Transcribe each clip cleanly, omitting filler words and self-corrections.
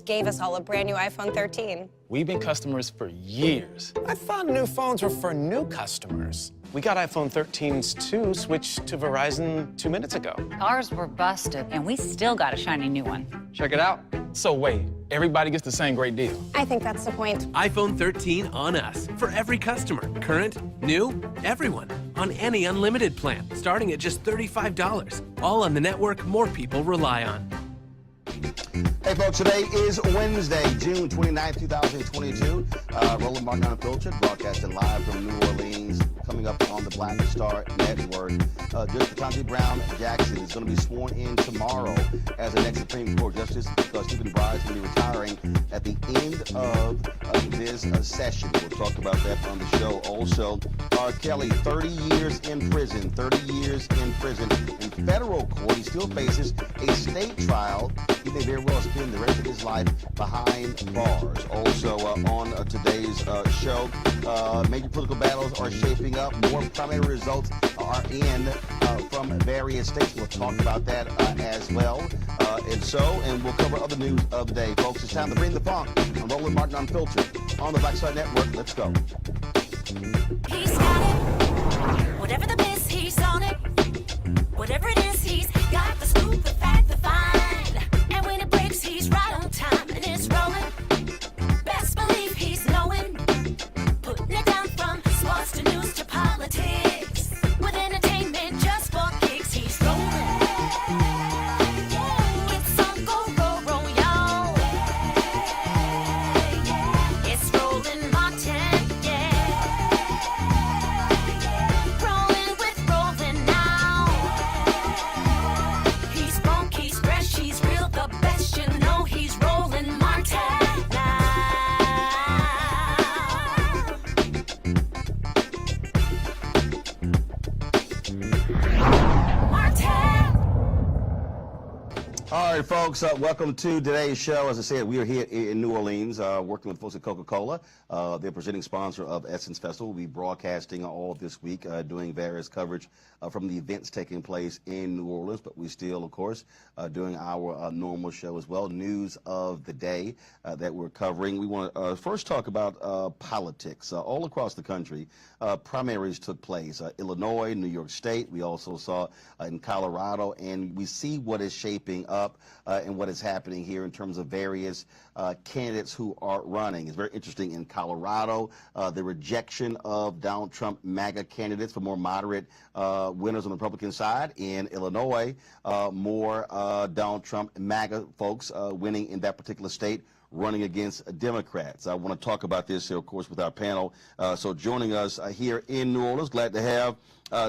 just gave us all a brand new iPhone 13. We've been customers for years. I thought new phones were for new customers. We got iPhone 13s too, switched to Verizon 2 minutes ago. Ours were busted, and we still got a shiny new one. Check it out. So wait, everybody gets the same great deal. I think that's the point. iPhone 13 on us for every customer. Current, new, everyone. On any unlimited plan, starting at just $35. All on the network more people rely on. Hey folks, today is Wednesday, June 29th, 2022. Roland Mark Unfiltered, broadcasting live from New Orleans, coming up on the Black Star Network. Judge Ketanji Brown Jackson is going to be sworn in tomorrow as the next Supreme Court Justice because Stephen Breyer is going to be retiring at the end of this session. We'll talk about that on the show. Also, R-Kelly, 30 years in prison, 30 years in prison. In federal court, he still faces a state trial. He may very well spend the rest of his life behind bars. Also, on today's show, major political battles are shaping up. More primary results are in from various states. We'll talk about that as well. And we'll cover other news of the day. Folks, it's time to bring the funk. I'm Roland Martin Unfiltered on the Black Star Network. Let's go. He's got it. Whatever the biz, he's on it. Whatever it is, he's got the scoop, the fact, the find. And when it breaks, he's right on time and it's rolling. Best believe he's knowing. Putting it down from sports to news to politics. With entertainment just for kicks, he's rolling. It's on go, roll, y'all. It's Roland Martin, yeah. Rolling with Roland now. He's funk, he's fresh, he's real, the best, you know he's Roland Martin now. Martin! All right, folks, welcome to today's show. As I said, we are here in New Orleans working with folks at Coca-Cola. They're presenting sponsor of Essence Festival. We'll be broadcasting all this week, doing various coverage from the events taking place in New Orleans, but we still, of course, doing our normal show as well, news of the day that we're covering. We want to first talk about politics. All across the country, primaries took place. Illinois, New York State, we also saw in Colorado, and we see what is shaping up and what is happening here in terms of various candidates who are running. It's very interesting in Colorado, the rejection of Donald Trump MAGA candidates for more moderate winners on the Republican side. In Illinois, more Donald Trump MAGA folks winning in that particular state, running against Democrats. I want to talk about this here, of course, with our panel. So joining us here in New Orleans, glad to have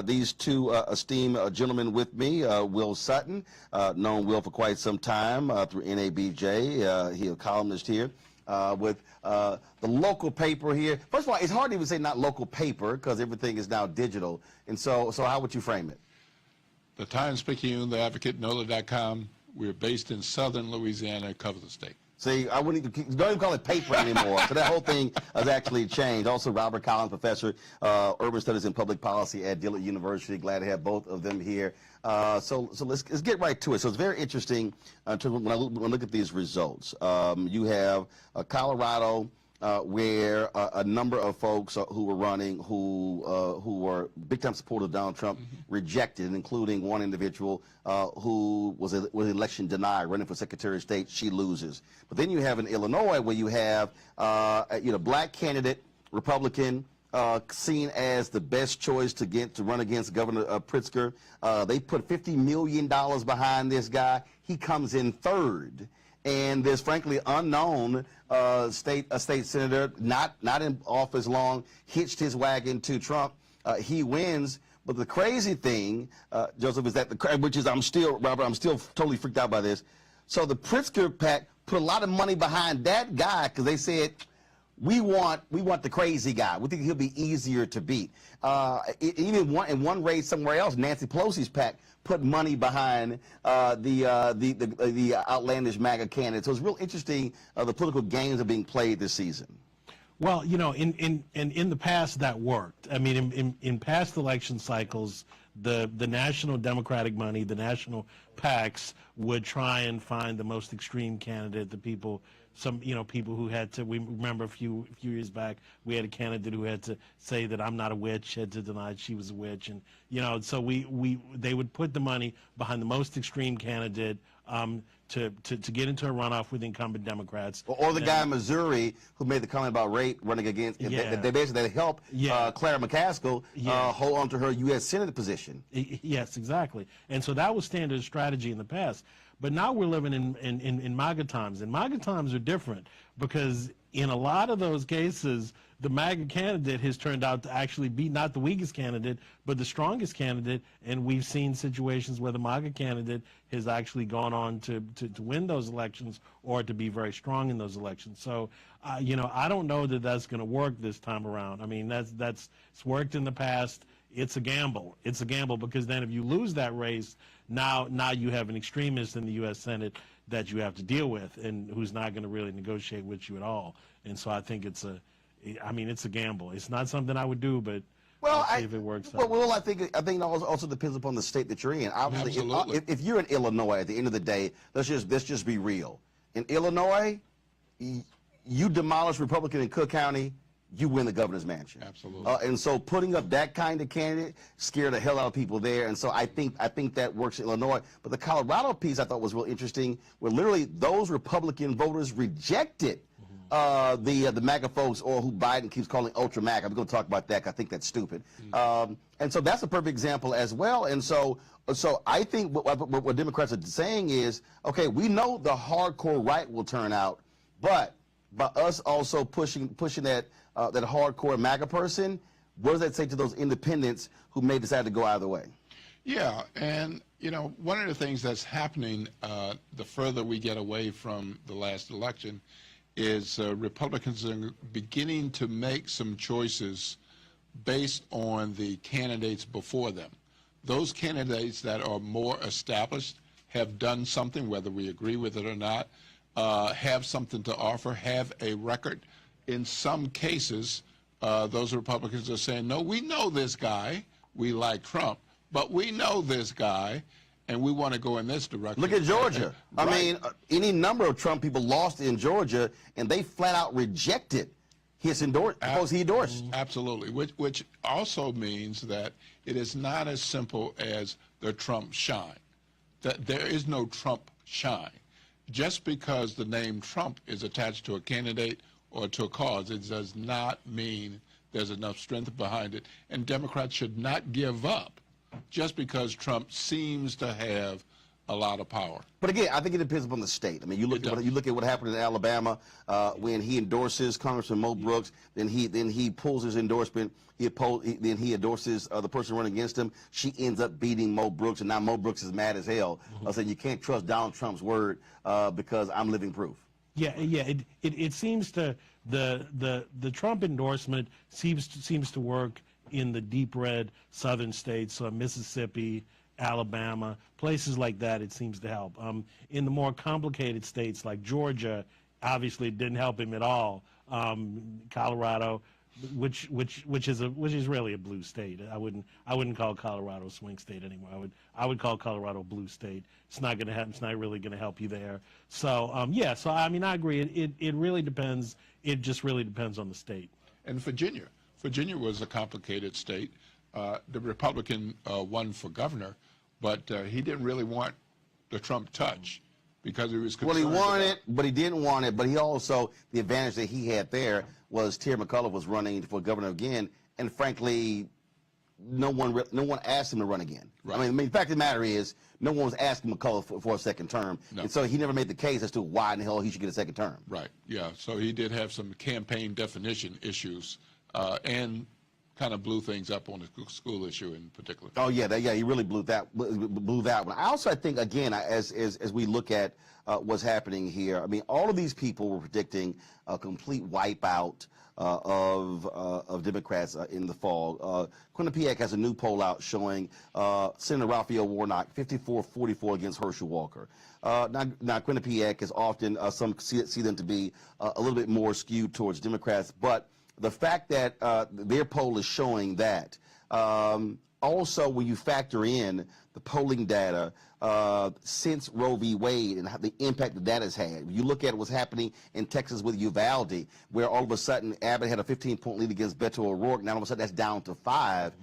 these two esteemed gentlemen with me. Will Sutton, known Will for quite some time through NABJ. He's a columnist here with the local paper here. First of all, it's hard to even say not local paper because everything is now digital. And so how would you frame it? The Times-Picayune, The Advocate, NOLA.com. We're based in southern Louisiana, cover the state. See, I wouldn't even, don't even call it paper anymore. So that whole thing has actually changed. Also, Robert Collins, professor, urban studies and public policy at Dillard University. Glad to have both of them here. So let's get right to it. So it's very interesting when I look at these results. You have Colorado, where a number of folks who were running who were big-time supporters of Donald Trump rejected, including one individual who was election denied, running for Secretary of State. She loses. But then you have in Illinois where you have black candidate, Republican, seen as the best choice to run against Governor Pritzker. They put $50 million behind this guy. He comes in third. And there's frankly unknown state senator, not in office long, hitched his wagon to Trump. He wins. But the crazy thing, Joseph, is that Robert, I'm still totally freaked out by this. So the Pritzker PAC put a lot of money behind that guy because they said, we want the crazy guy. We think he'll be easier to beat. Even in one race somewhere else, Nancy Pelosi's PAC put money behind the outlandish MAGA candidate. So it's real interesting the political games are being played this season. Well, you know, in the past that worked. I mean, in past election cycles, the national Democratic money, the national PACs would try and find the most extreme candidate that people some people who had to. We remember a few years back, we had a candidate who had to say that I'm not a witch, had to deny she was a witch, and so they would put the money behind the most extreme candidate to get into a runoff with incumbent Democrats. Or the guy in Missouri who made the comment about rape running against. Yeah. They basically helped Clara McCaskill hold on to her U.S. Senate position. Yes, exactly. And so that was standard strategy in the past. But now we're living in MAGA times, and MAGA times are different because in a lot of those cases, the MAGA candidate has turned out to actually be not the weakest candidate, but the strongest candidate, and we've seen situations where the MAGA candidate has actually gone on to win those elections or to be very strong in those elections. So, I don't know that that's going to work this time around. I mean, it's worked in the past. It's a gamble. It's a gamble because then if you lose that race, now you have an extremist in the U.S. Senate that you have to deal with and who's not going to really negotiate with you at all. And so I think it's a gamble. It's not something I would do, but I'll see if it works out. Well, I think it also depends upon the state that you're in. Obviously, if you're in Illinois, at the end of the day, let's just be real. In Illinois, you demolish Republican in Cook County, you win the governor's mansion. Absolutely. And so putting up that kind of candidate scared the hell out of people there. And so I think that works in Illinois. But the Colorado piece I thought was real interesting, where literally those Republican voters rejected the MAGA folks, or who Biden keeps calling ultra MAGA. I'm going to talk about that 'cause I think that's stupid. And so that's a perfect example as well. And so I think what Democrats are saying is, okay, we know the hardcore right will turn out, but by us also pushing that hardcore MAGA person, what does that say to those independents who may decide to go either way? Yeah, and one of the things that's happening the further we get away from the last election is Republicans are beginning to make some choices based on the candidates before them. Those candidates that are more established have done something, whether we agree with it or not, have something to offer, have a record. In some cases, those Republicans are saying, no, we know this guy, we like Trump, but we know this guy, and we want to go in this direction. Look at Georgia. Right. I mean, any number of Trump people lost in Georgia, and they flat out rejected his endorsement. He endorsed. Absolutely, which also means that it is not as simple as the Trump shine. That there is no Trump shine. Just because the name Trump is attached to a candidate or to a cause, it does not mean there's enough strength behind it. And Democrats should not give up just because Trump seems to have a lot of power. But again, I think it depends upon the state. I mean, you look at what happened in Alabama when he endorses Congressman Mo Brooks, then he pulls his endorsement. Then he endorses the person running against him. She ends up beating Mo Brooks, and now Mo Brooks is mad as hell, saying you can't trust Donald Trump's word because I'm living proof. Yeah. It seems to the Trump endorsement seems to work in the deep red southern states, Mississippi, Alabama, places like that. It seems to help. In the more complicated states like Georgia, obviously it didn't help him at all. Colorado, which is really a blue state. I wouldn't call Colorado a swing state anymore. I would call Colorado a blue state. It's not going to happen. It's not really going to help you there. So yeah. So I mean, I agree. It really depends. It just really depends on the state. And Virginia was a complicated state. The Republican won for governor, but he didn't really want the Trump touch because he was concerned. Well, he wanted it, but he didn't want it. But he also, the advantage that he had there was Terry McAuliffe was running for governor again, and frankly, no one asked him to run again. Right. I mean, the fact of the matter is, no one was asking McAuliffe for a second term, and so he never made the case as to why in the hell he should get a second term. Right. Yeah. So he did have some campaign definition issues, and kind of blew things up on the school issue in particular. Oh yeah, he really blew that one. I also think again, as we look at what's happening here, I mean, all of these people were predicting a complete wipeout of Democrats in the fall. Quinnipiac has a new poll out showing Senator Raphael Warnock 54-44 against Herschel Walker. Now Quinnipiac is often some see them to be a little bit more skewed towards Democrats, but the fact that their poll is showing that also, when you factor in the polling data since Roe v. Wade and how the impact that has had, you look at what's happening in Texas with Uvalde, where all of a sudden Abbott had a 15-point lead against Beto O'Rourke. Now all of a sudden that's down to 5.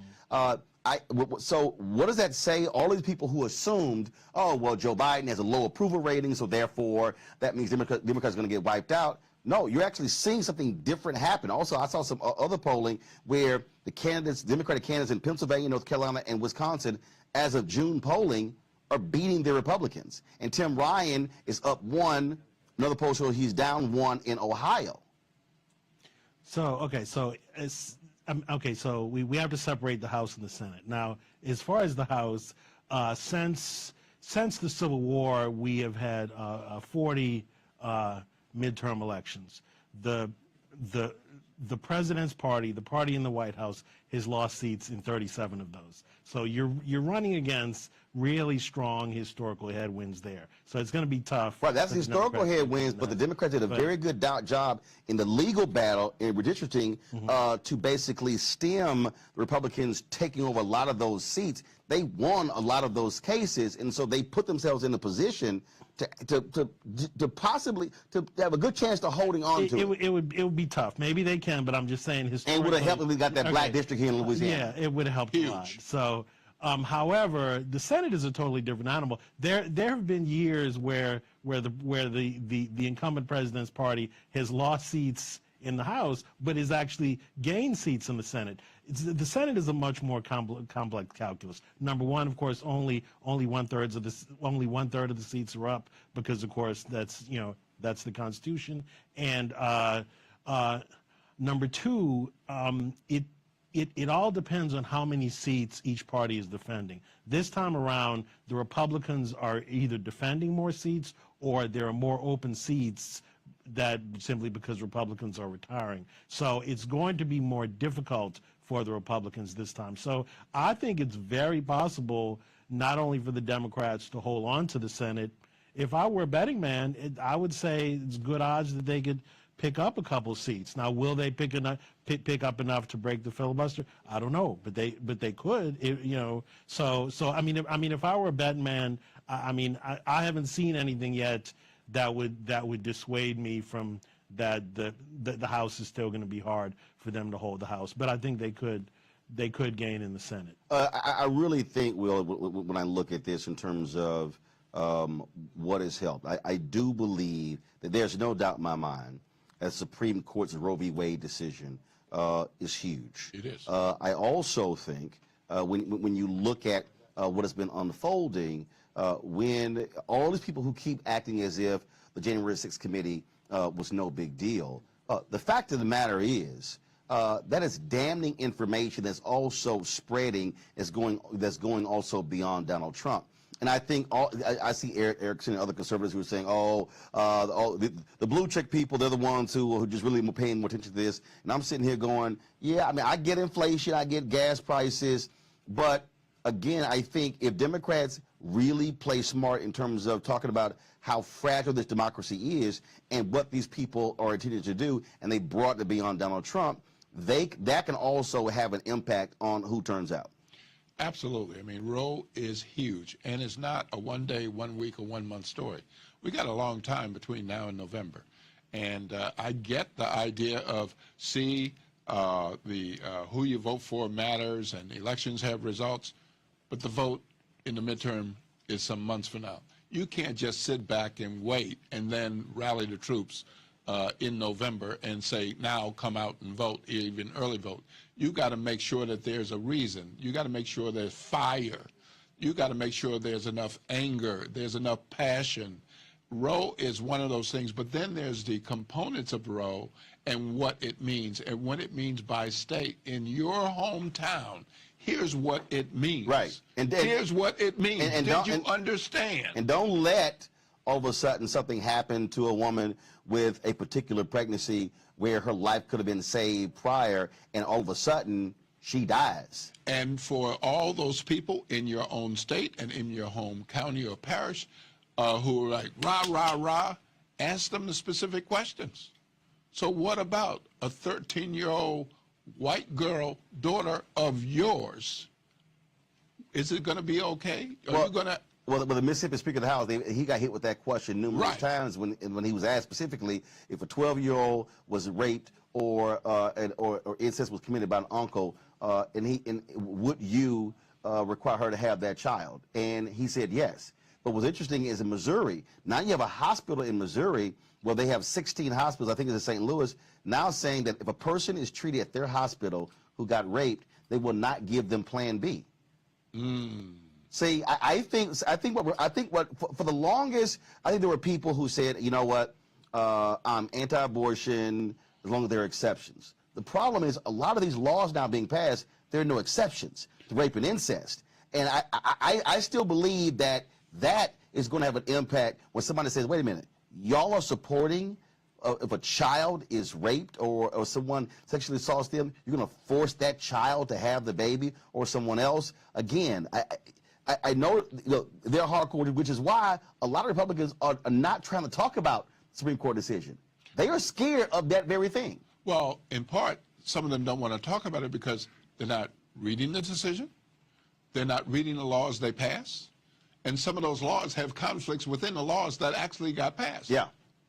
So what does that say? All these people who assumed, oh, well, Joe Biden has a low approval rating, so therefore that means Democrats are going to get wiped out. No, you're actually seeing something different happen. Also, I saw some other polling where the candidates, Democratic candidates in Pennsylvania, North Carolina, and Wisconsin, as of June polling, are beating their Republicans. And Tim Ryan is up 1. Another poll shows he's down 1 in Ohio. So, okay, so so we have to separate the House and the Senate. Now, as far as the House, since the Civil War, we have had 40 midterm elections. The president's party, the party in the White House, has lost seats in 37 of those. So you're running against really strong historical headwinds there. So it's going to be tough. Right, that's historical headwinds, but the Democrats did a very good job in the legal battle in redistricting to basically stem the Republicans taking over a lot of those seats. They won a lot of those cases, and so they put themselves in a position to possibly have a good chance to holding on to it. It would be tough. Maybe they can, but I'm just saying historically. And would have helped if we got that black district here in Louisiana. Yeah, it would have helped a lot. So, however, the Senate is a totally different animal. There have been years where the incumbent president's party has lost seats in the House, but has actually gained seats in the Senate. The Senate is a much more complex calculus. Number one, of course, only one third of the seats are up because, of course, that's the Constitution. And number two, it all depends on how many seats each party is defending. This time around, the Republicans are either defending more seats or there are more open seats that simply because Republicans are retiring. So it's going to be more difficult for the Republicans this time. So I think it's very possible not only for the Democrats to hold on to the Senate. If I were a betting man, I would say it's good odds that they could pick up a couple seats. Now, will they pick up enough to break the filibuster? I don't know, but they could. So I mean, if I were a betting man, I haven't seen anything yet that would dissuade me from that the House is still going to be hard for them to hold the House, but I think they could gain in the Senate. I really think, Will, when I look at this in terms of what has helped, I do believe that there's no doubt in my mind that Supreme Court's Roe v. Wade decision is huge. It is. I also think when you look at what has been unfolding, when all these people who keep acting as if the January 6th committee was no big deal, the fact of the matter is that is damning information that's also spreading, that's going also beyond Donald Trump. And I think I see Erickson and other conservatives who are saying, the blue check people, they're the ones who just really paying more attention to this. And I'm sitting here going, yeah, I mean, I get inflation, I get gas prices, but again, I think if Democrats really play smart in terms of talking about how fragile this democracy is and what these people are intended to do, and they brought it beyond Donald Trump, that can also have an impact on who turns out. Absolutely. I mean, Roe is huge, and it's not a 1 day, 1 week, or 1 month story. We got a long time between now and November, and I get the idea of who you vote for matters, and elections have results, but the vote in the midterm is some months from now. You can't just sit back and wait and then rally the troops in November and say, now come out and vote, even early vote. You got to make sure that there's a reason. You got to make sure there's fire. You got to make sure there's enough anger, there's enough passion. Roe is one of those things, but then there's the components of Roe and what it means, and what it means by state. In your hometown, here's what it means. Right. And here's what it means. Did you understand? And don't let all of a sudden something happen to a woman with a particular pregnancy where her life could have been saved prior, and all of a sudden she dies. And for all those people in your own state and in your home county or parish who are like, rah, rah, rah, ask them the specific questions. So what about a 13-year-old white girl, daughter of yours, Is it going to be okay? Are Well, you going to? Well, the Mississippi Speaker of the House, he got hit with that question numerous Right. times when he was asked specifically if a 12-year-old was raped or incest was committed by an uncle, and would you require her to have that child? And he said yes. But what's interesting is in Missouri, now you have a hospital in Missouri where they have 16 hospitals, I think it's in St. Louis, now saying that if a person is treated at their hospital who got raped, they will not give them Plan B. See, I think for the longest, I think there were people who said, you know what, I'm anti-abortion as long as there are exceptions. The problem is a lot of these laws now being passed, there are no exceptions to rape and incest. And I still believe that is going to have an impact when somebody says, wait a minute, y'all are supporting if a child is raped or someone sexually assaults them, you're going to force that child to have the baby or someone else? Again, I know, they're hardcore, which is why a lot of Republicans are not trying to talk about the Supreme Court decision. They are scared of that very thing. Well, in part, some of them don't want to talk about it because they're not reading the decision. They're not reading the laws they pass. And some of those laws have conflicts within the laws that actually got passed. Yeah,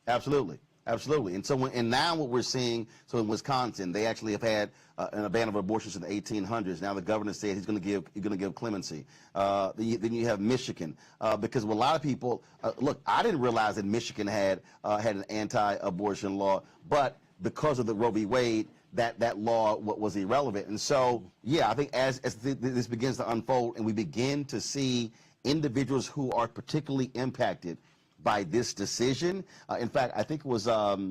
absolutely. Absolutely. And so, and now what we're seeing, so in Wisconsin, they actually have had a ban of abortion since the 1800s. Now the governor said he's going to give clemency. Then you have Michigan, because a lot of people look. I didn't realize that Michigan had an anti-abortion law, but because of the Roe v. Wade, that law was irrelevant. And so, yeah, I think as this begins to unfold and we begin to see individuals who are particularly impacted by this decision. In fact, I think it was, where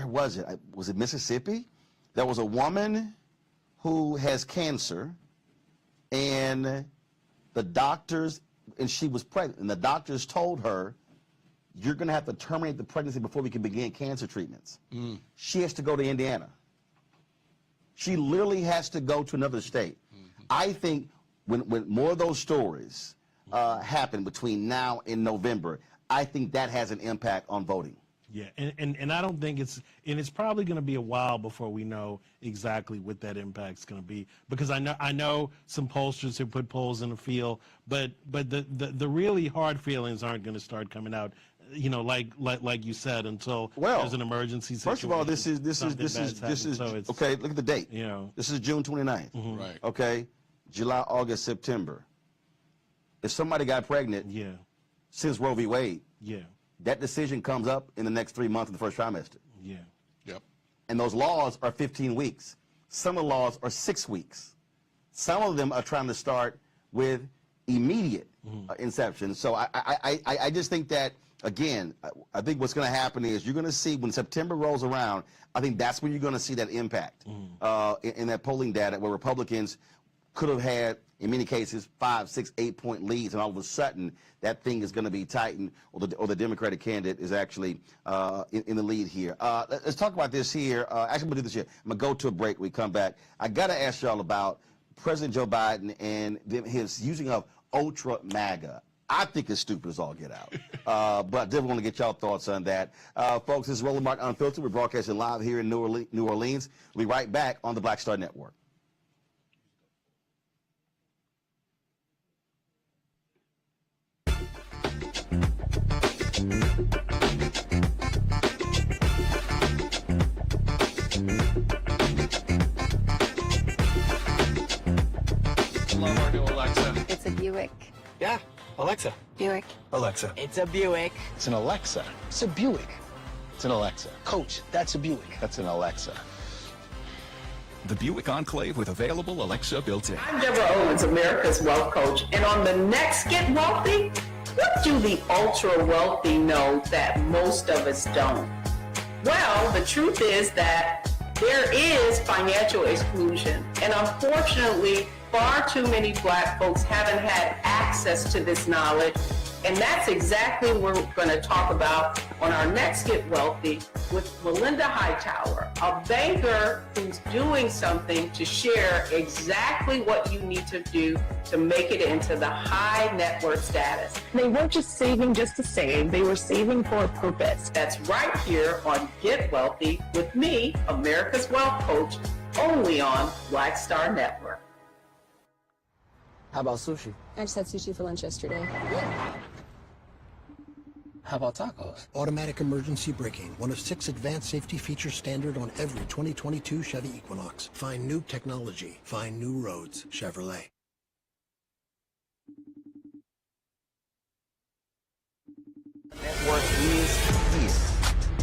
was it? Was it Mississippi? There was a woman who has cancer, and the doctors, and she was pregnant, and the doctors told her, you're going to have to terminate the pregnancy before we can begin cancer treatments. She has to go to Indiana. She literally has to go to another state. I think when more of those stories happen between now and November, I think that has an impact on voting. Yeah, and I don't think it's probably going to be a while before we know exactly what that impact's going to be, because I know some pollsters who put polls in the field, but the really hard feelings aren't going to start coming out, like you said, until there's an emergency situation. First of all, this is okay. Look at the date. This is June 29th. Right. Okay, July, August, September. If somebody got pregnant, since Roe v. Wade, that decision comes up in the next 3 months in the first trimester. Yep. And those laws are 15 weeks. Some of the laws are 6 weeks. Some of them are trying to start with immediate inception. So I just think that, again, I think what's going to happen is you're going to see when September rolls around, I think that's when you're going to see that impact in that polling data where Republicans could have had, in many cases, 5, 6, 8 point leads, and all of a sudden that thing is going to be tightened, or the Democratic candidate is actually in the lead here. Let's talk about this here. Actually, we'll do this here. I'm going to go to a break. We come back. I got to ask y'all about President Joe Biden and his using of Ultra MAGA. I think it's stupid as all get out. But I definitely want to get y'all thoughts on that. Folks, this is Roland Martin Unfiltered. We're broadcasting live here in New Orleans. We'll be right back on the Black Star Network. Love our new Alexa. It's a Buick. Yeah, Alexa. Buick. Alexa. It's a Buick. It's an Alexa. It's a Buick. It's an Alexa. Coach, that's a Buick. That's an Alexa. The Buick Enclave with available Alexa built-in. I'm Deborah Owens, America's Wealth Coach, and on the next Get Wealthy, what do the ultra-wealthy know that most of us don't? Well, the truth is that there is financial exclusion, and unfortunately, far too many Black folks haven't had access to this knowledge, and that's exactly what we're going to talk about on our next Get Wealthy with Melinda Hightower, a banker who's doing something to share exactly what you need to do to make it into the high net worth status. They weren't just saving just to save, they were saving for a purpose. That's right here on Get Wealthy with me, America's Wealth Coach, only on Black Star Network. How about sushi? I just had sushi for lunch yesterday. How about tacos? Automatic emergency braking, one of 6 advanced safety features standard on every 2022 Chevy Equinox. Find new technology. Find new roads. Chevrolet. Network is here.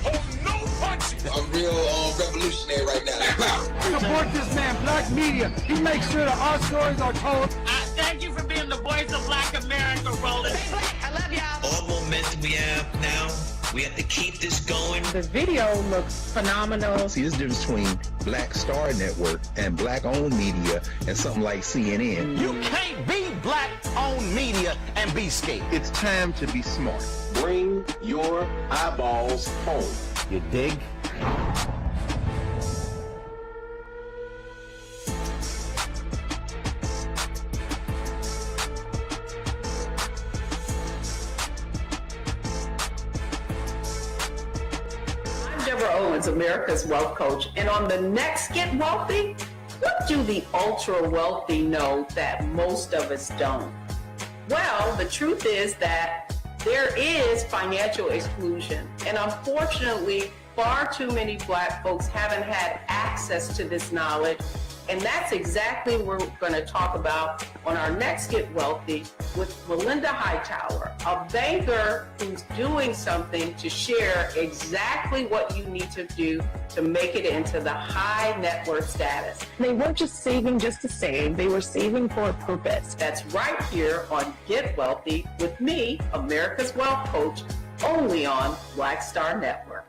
Oh, no punching! I'm real revolutionary right now. Support this man, Black Media. He makes sure that our stories are told. Thank you for being the voice of Black America, Roland. Hey, Black, I love y'all. All momentum we have now, we have to keep this going. The video looks phenomenal. See, this difference between Black Star Network and Black-owned media and something like CNN. You can't be Black-owned media and be scared. It's time to be smart. Bring your eyeballs home. You dig? Owens, America's Wealth Coach, and on the next Get Wealthy, what do the ultra wealthy know that most of us don't? Well, the truth is that there is financial exclusion, and unfortunately, far too many Black folks haven't had access to this knowledge, and that's exactly what we're going to talk about on our next Get Wealthy with Melinda Hightower, a banker who's doing something to share exactly what you need to do to make it into the high net worth status. They weren't just saving just to save, they were saving for a purpose. That's right here on Get Wealthy with me, America's Wealth Coach, only on Black Star Network.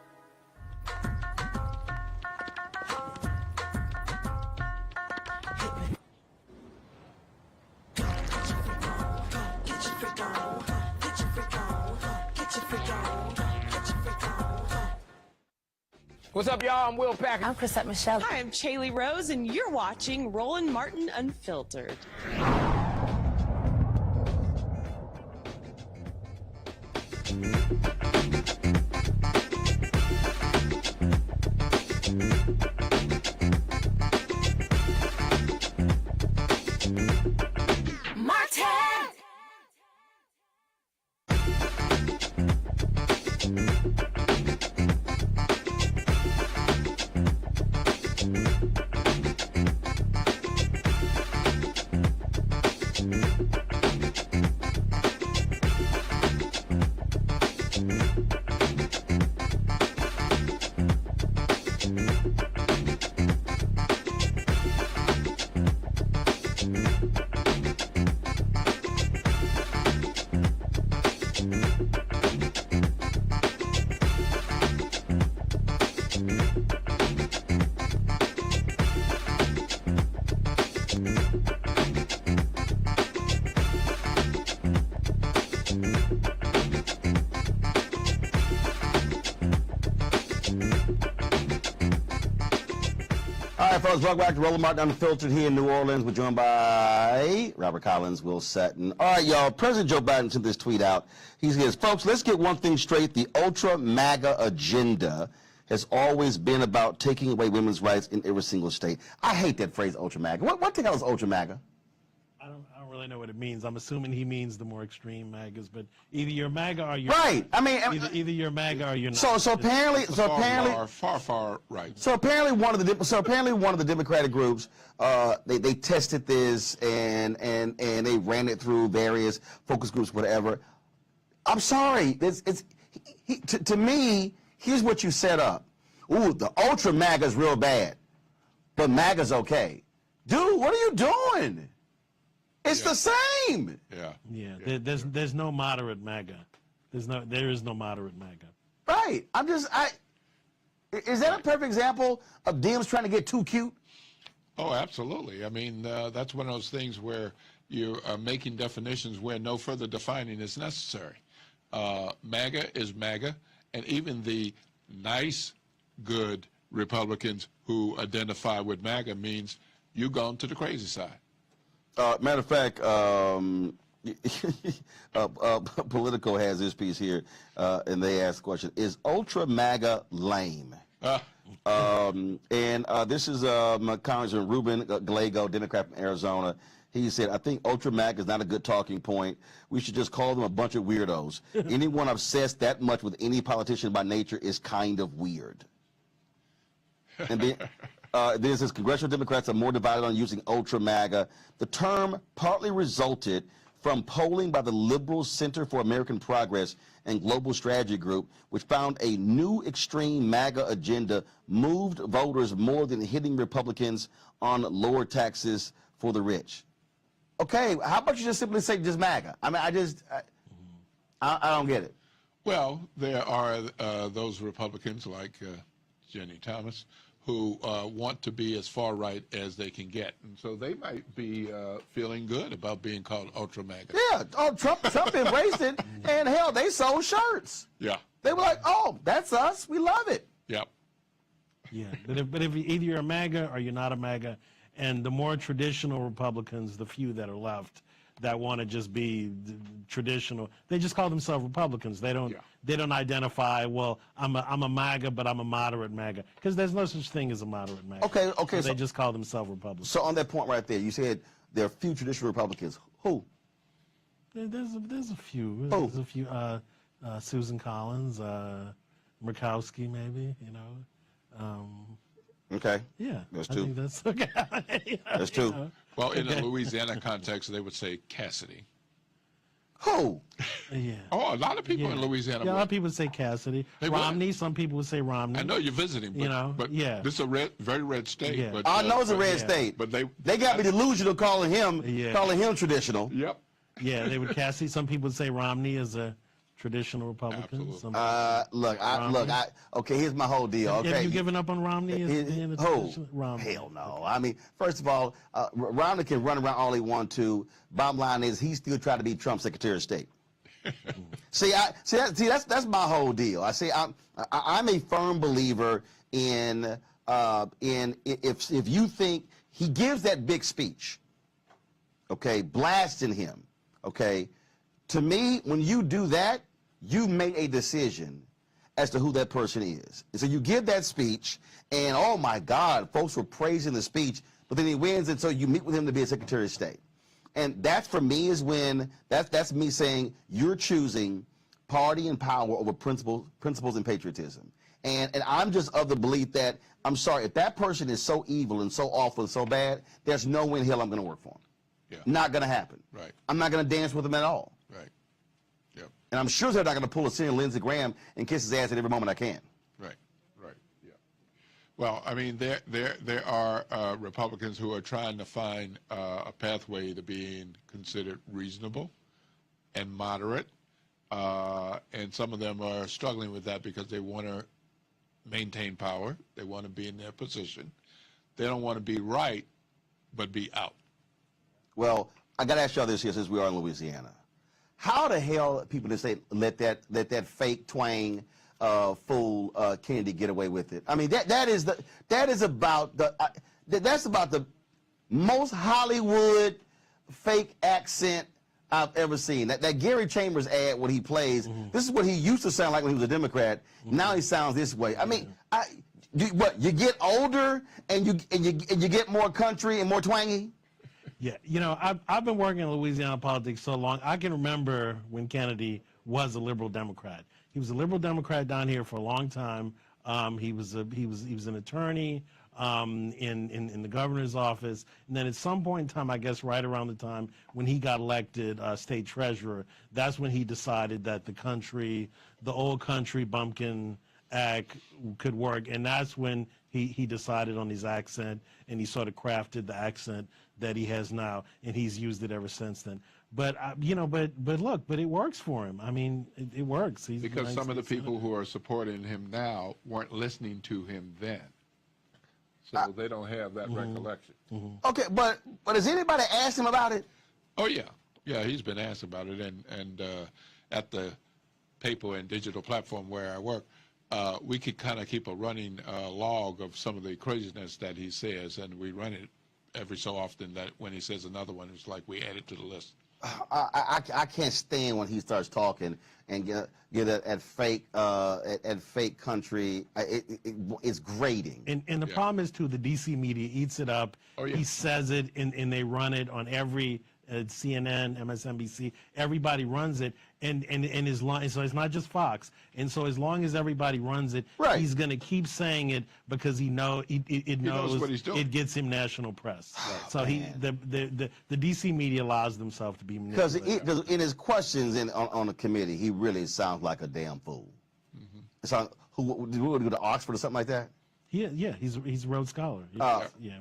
What's up, y'all? I'm Will Packer. I'm Chrisette Michelle. Hi, I'm Chaley Rose, and you're watching Roland Martin Unfiltered. All right, folks, welcome back to Roland Martin Unfiltered here in New Orleans. We're joined by Robert Collins, Will Sutton. All right, y'all, President Joe Biden sent this tweet out. He says, folks, let's get one thing straight. The ultra MAGA agenda has always been about taking away women's rights in every single state. I hate that phrase, ultra MAGA. What the hell is ultra MAGA? I don't really know what it means. I'm assuming he means the more extreme MAGAs, but either you're MAGA or you're right. I mean, either you're MAGA or you're not. So apparently, far right. So apparently, one of the Democratic groups, they tested this and they ran it through various focus groups, whatever. I'm sorry, to me, here's what you set up. Ooh, the ultra MAGA's real bad, but MAGA's okay. Dude, what are you doing? It's the same. Yeah. There's no moderate MAGA. There is no moderate MAGA. Right. Is that a perfect example of Dems trying to get too cute? Oh, absolutely. I mean, that's one of those things where you are making definitions where no further defining is necessary. MAGA is MAGA, and even the nice, good Republicans who identify with MAGA means you've gone to the crazy side. Matter of fact, Politico has this piece here, and they ask the question, is ultra MAGA lame? And this is Congressman Ruben Gallego, Democrat from Arizona. He said, I think Ultra MAGA is not a good talking point. We should just call them a bunch of weirdos. Anyone obsessed that much with any politician by nature is kind of weird. And then it says, congressional Democrats are more divided on using Ultra MAGA. The term partly resulted from polling by the Liberal Center for American Progress and Global Strategy Group, which found a new extreme MAGA agenda moved voters more than hitting Republicans on lower taxes for the rich. Okay, how about you just simply say just MAGA? I mean, I don't get it. Well, there are those Republicans like Jenny Thomas who want to be as far right as they can get. And so they might be feeling good about being called Ultra MAGA. Yeah, Trump embraced it, and hell, they sold shirts. Yeah. They were like, oh, that's us. We love it. Yep. Yeah, but if either you're a MAGA or you're not a MAGA, and the more traditional Republicans, the few that are left, that want to just be traditional, they just call themselves Republicans. They don't identify, well, I'm a MAGA, but I'm a moderate MAGA, because there's no such thing as a moderate MAGA. Okay. So they just call themselves Republicans. So on that point right there, you said there are few traditional Republicans. Who? There's a few. Who? There's a few. Susan Collins, Murkowski, maybe. You know. Okay. Yeah. That's I two. think that's okay. That's two. You know. Well, in the Louisiana context, they would say Cassidy. Who? Yeah. Oh, a lot of people in Louisiana. Yeah, a lot of people would say Cassidy. They Romney, would. Some people would say Romney. I know you're visiting, but, but this is a very red state. Yeah. But, I know it's a red state. But they got me delusional calling him traditional. Yep. Yeah, they would Cassidy. Some people would say Romney is a traditional Republican. Okay, here's my whole deal. Okay. Have you given up on Romney as being a traditional? Romney. Hell no. I mean, first of all, Romney can run around all he wants to. Bottom line is he's still trying to be Trump's Secretary of State. That's my whole deal. I'm a firm believer in if you think he gives that big speech, okay, blasting him, okay, to me, when you do that, you make a decision as to who that person is. And so you give that speech, and oh my God, folks were praising the speech, but then he wins, and so you meet with him to be a Secretary of State. And that, for me, is when, that's me saying you're choosing party and power over principles and patriotism. And I'm just of the belief that, I'm sorry, if that person is so evil and so awful and so bad, there's no way in hell I'm going to work for him. Yeah. Not going to happen. Right. I'm not going to dance with him at all. Right. Yep. And I'm sure they're not going to pull a Senator Lindsey Graham and kiss his ass at every moment I can. Right. Right. Yeah. Well, I mean, there are Republicans who are trying to find a pathway to being considered reasonable and moderate, and some of them are struggling with that because they want to maintain power. They want to be in their position. They don't want to be right, but be out. Well, I got to ask y'all this here since we are in Louisiana. How the hell people just say let that fake twang fool Kennedy get away with it? I mean that's about the most Hollywood fake accent I've ever seen. That Gary Chambers ad when he plays, this is what he used to sound like when he was a Democrat. Now he sounds this way. I mean, you get older and you get more country and more twangy? Yeah, you know, I've been working in Louisiana politics so long. I can remember when Kennedy was a liberal Democrat. He was a liberal Democrat down here for a long time. He was an attorney in the governor's office, and then at some point in time, I guess right around the time when he got elected state treasurer, that's when he decided that the old country bumpkin act could work, and that's when he decided on his accent, and he sort of crafted the accent that he has now, and he's used it ever since then. But but it works for him. I mean, it works. Because some of the people who are supporting him now weren't listening to him then, so they don't have that recollection. Okay, but has anybody asked him about it? Oh yeah, he's been asked about it, and at the paper and digital platform where I work, we could kind of keep a running log of some of the craziness that he says, and we run it every so often. That when he says another one, it's like we add it to the list. I can't stand when he starts talking and get at fake country. It's grating. And the problem is too, the DC media eats it up. Oh, yeah. He says it, and they run it on every CNN, MSNBC. Everybody runs it, and as long, so it's not just Fox. And so as long as everybody runs it, Right. he's going to keep saying it because he knows what he's doing. it gets him national press. So the DC media allows themselves to be Because manipulated. in his questions on the committee, he really sounds like a damn fool. So who would go to Oxford or something like that? Yeah, he's a Rhodes Scholar. Yeah.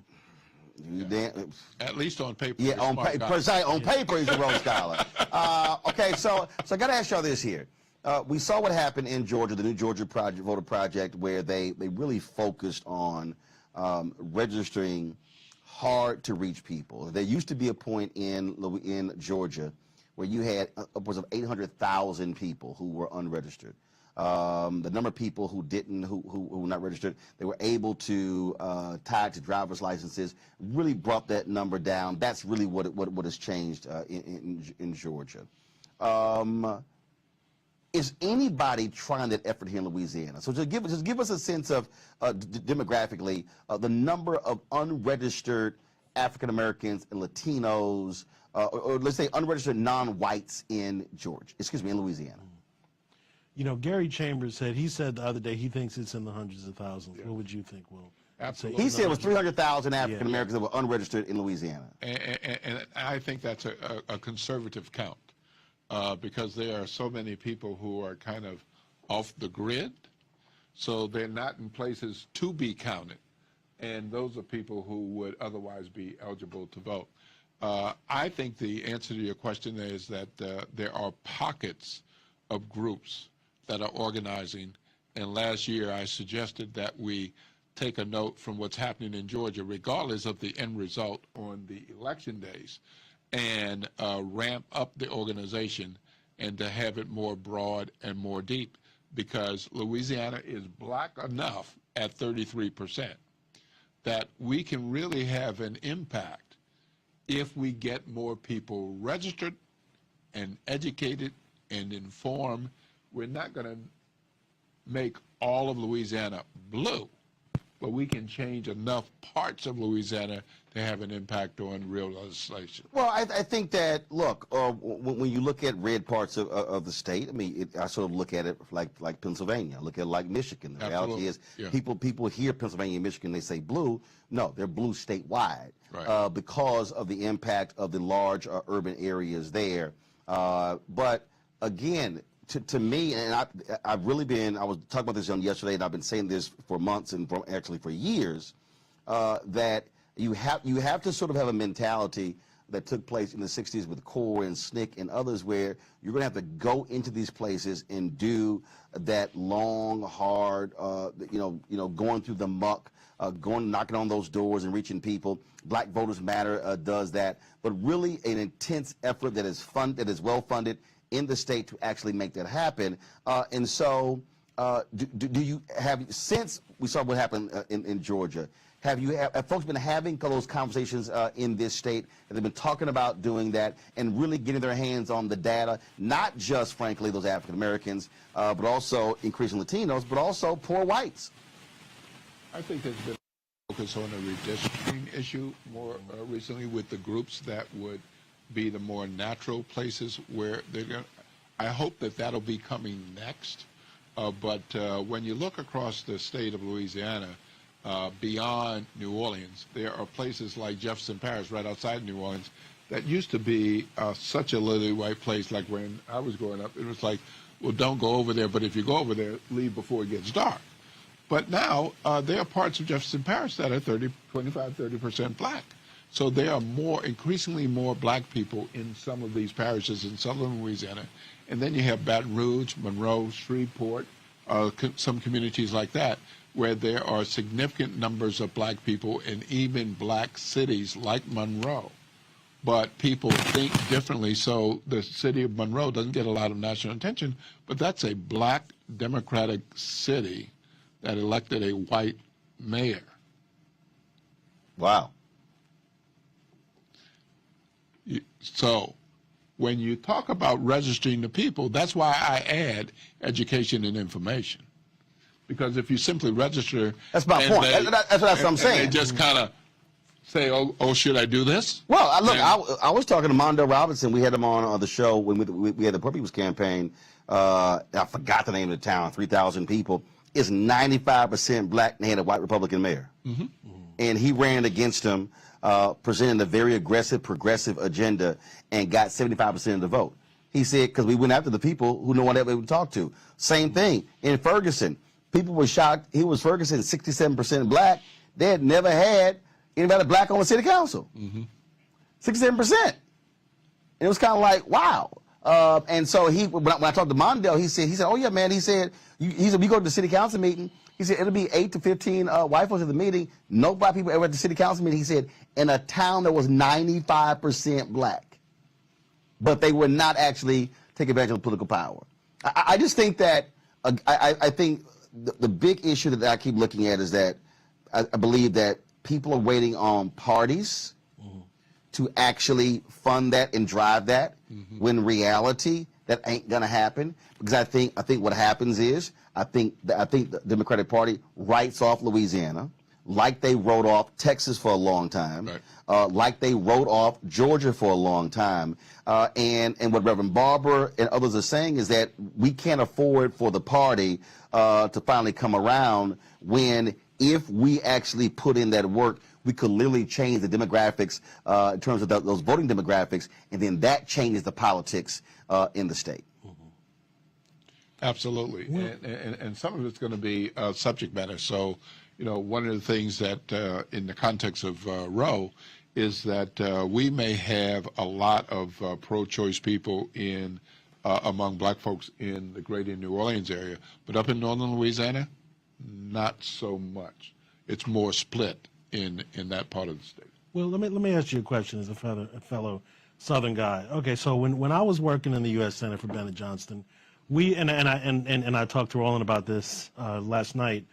At least on paper. Yeah, on paper he's a Rhodes Scholar. Okay, so I got to ask y'all this here. We saw what happened in Georgia, the new Georgia voter project, where they really focused on registering hard-to-reach people. There used to be a point in Georgia where you had upwards of 800,000 people who were unregistered. The number of people who were not registered, they were able to tie it to driver's licenses, really brought that number down. That's really what has changed in Georgia. Is anybody trying that effort here in Louisiana? So just give us a sense of demographically the number of unregistered African Americans and Latinos, or let's say unregistered non-whites in Louisiana. You know, Gary Chambers said the other day he thinks it's in the hundreds of thousands. What would you think, Will? Absolutely. He said it was 300,000 African Americans that were unregistered in Louisiana. And I think that's a conservative count because there are so many people who are kind of off the grid, so they're not in places to be counted. And those are people who would otherwise be eligible to vote. I think the answer to your question is that there are pockets of groups that are organizing. And last year I suggested that we take a note from what's happening in Georgia, regardless of the end result on the election days, and ramp up the organization and to have it more broad and more deep, because Louisiana is black enough at 33% that we can really have an impact if we get more people registered and educated and informed. We're not going to make all of Louisiana blue, but we can change enough parts of Louisiana to have an impact on real legislation. Well, I think that, look, when you look at red parts of the state, I mean, I sort of look at it like Pennsylvania, look at it like Michigan. The reality is people hear Pennsylvania and Michigan, they say blue. No, they're blue statewide because of the impact of the large urban areas there. But again, to me, and I've really been, I was talking about this yesterday, and I've been saying this for months and actually for years, that you have to sort of have a mentality that took place in the 60s with CORE and SNCC and others, where you're going to have to go into these places and do that long, hard, going through the muck, knocking on those doors and reaching people. Black Voters Matter does that, but really an intense effort that is well funded in the state to actually make that happen. And so, do you have, since we saw what happened in Georgia, have folks been having those conversations in this state? Have they been talking about doing that and really getting their hands on the data, not just, frankly, those African Americans, but also increasing Latinos, but also poor whites? I think there's been a focus on a redistricting issue more recently with the groups that would be the more natural places where they're going. I hope that that'll be coming next. But when you look across the state of Louisiana, beyond New Orleans, there are places like Jefferson Parish, right outside New Orleans, that used to be such a lily white place. Like when I was growing up, it was like, well, don't go over there, but if you go over there, leave before it gets dark. But now there are parts of Jefferson Parish that are 25-30% black. So there are increasingly more black people in some of these parishes in southern Louisiana. And then you have Baton Rouge, Monroe, Shreveport, some communities like that, where there are significant numbers of black people in even black cities like Monroe. But people think differently, so the city of Monroe doesn't get a lot of national attention, but that's a black Democratic city that elected a white mayor. Wow. So when you talk about registering the people, that's why I add education and information. Because if you simply register... That's my point. That's what I'm saying. They just kind of say, oh, should I do this? Well, look, I was talking to Mondo Robinson. We had him on the show when we had the Poor People's Campaign. I forgot the name of the town, 3,000 people. It's 95% black, and they had a white Republican mayor. Mm-hmm. And he ran against him, presenting a very aggressive, progressive agenda, and got 75% of the vote. He said, because we went after the people who no one ever would talk to. Same thing in Ferguson. People were shocked. He was Ferguson, 67% black. They had never had anybody black on the city council. 67%. And it was kind of like, wow. And so when I talked to Mondale, he said, oh yeah, man. He said, we go to the city council meeting. He said it'll be 8 to 15 white folks at the meeting. No black people ever at the city council meeting. He said in a town that was 95% black, but they would not actually take advantage of political power. I just think that I think the big issue that I keep looking at is that I believe that people are waiting on parties to actually fund that and drive that, when in reality that ain't gonna happen. Because I think what happens is I think the Democratic Party writes off Louisiana, like they wrote off Texas for a long time, like they wrote off Georgia for a long time. And what Reverend Barber and others are saying is that we can't afford for the party to finally come around, when if we actually put in that work, we could literally change the demographics in terms of those voting demographics, and then that changes the politics in the state. Absolutely. And some of it's going to be subject matter. So, you know, one of the things that in the context of Roe is that we may have a lot of pro-choice people in among black folks in the greater New Orleans area, but up in northern Louisiana, not so much. It's more split in that part of the state. Well, let me ask you a question as a fellow Southern guy. Okay, so when I was working in the U.S. Senate for Bennett Johnston, I talked to Roland about this last night.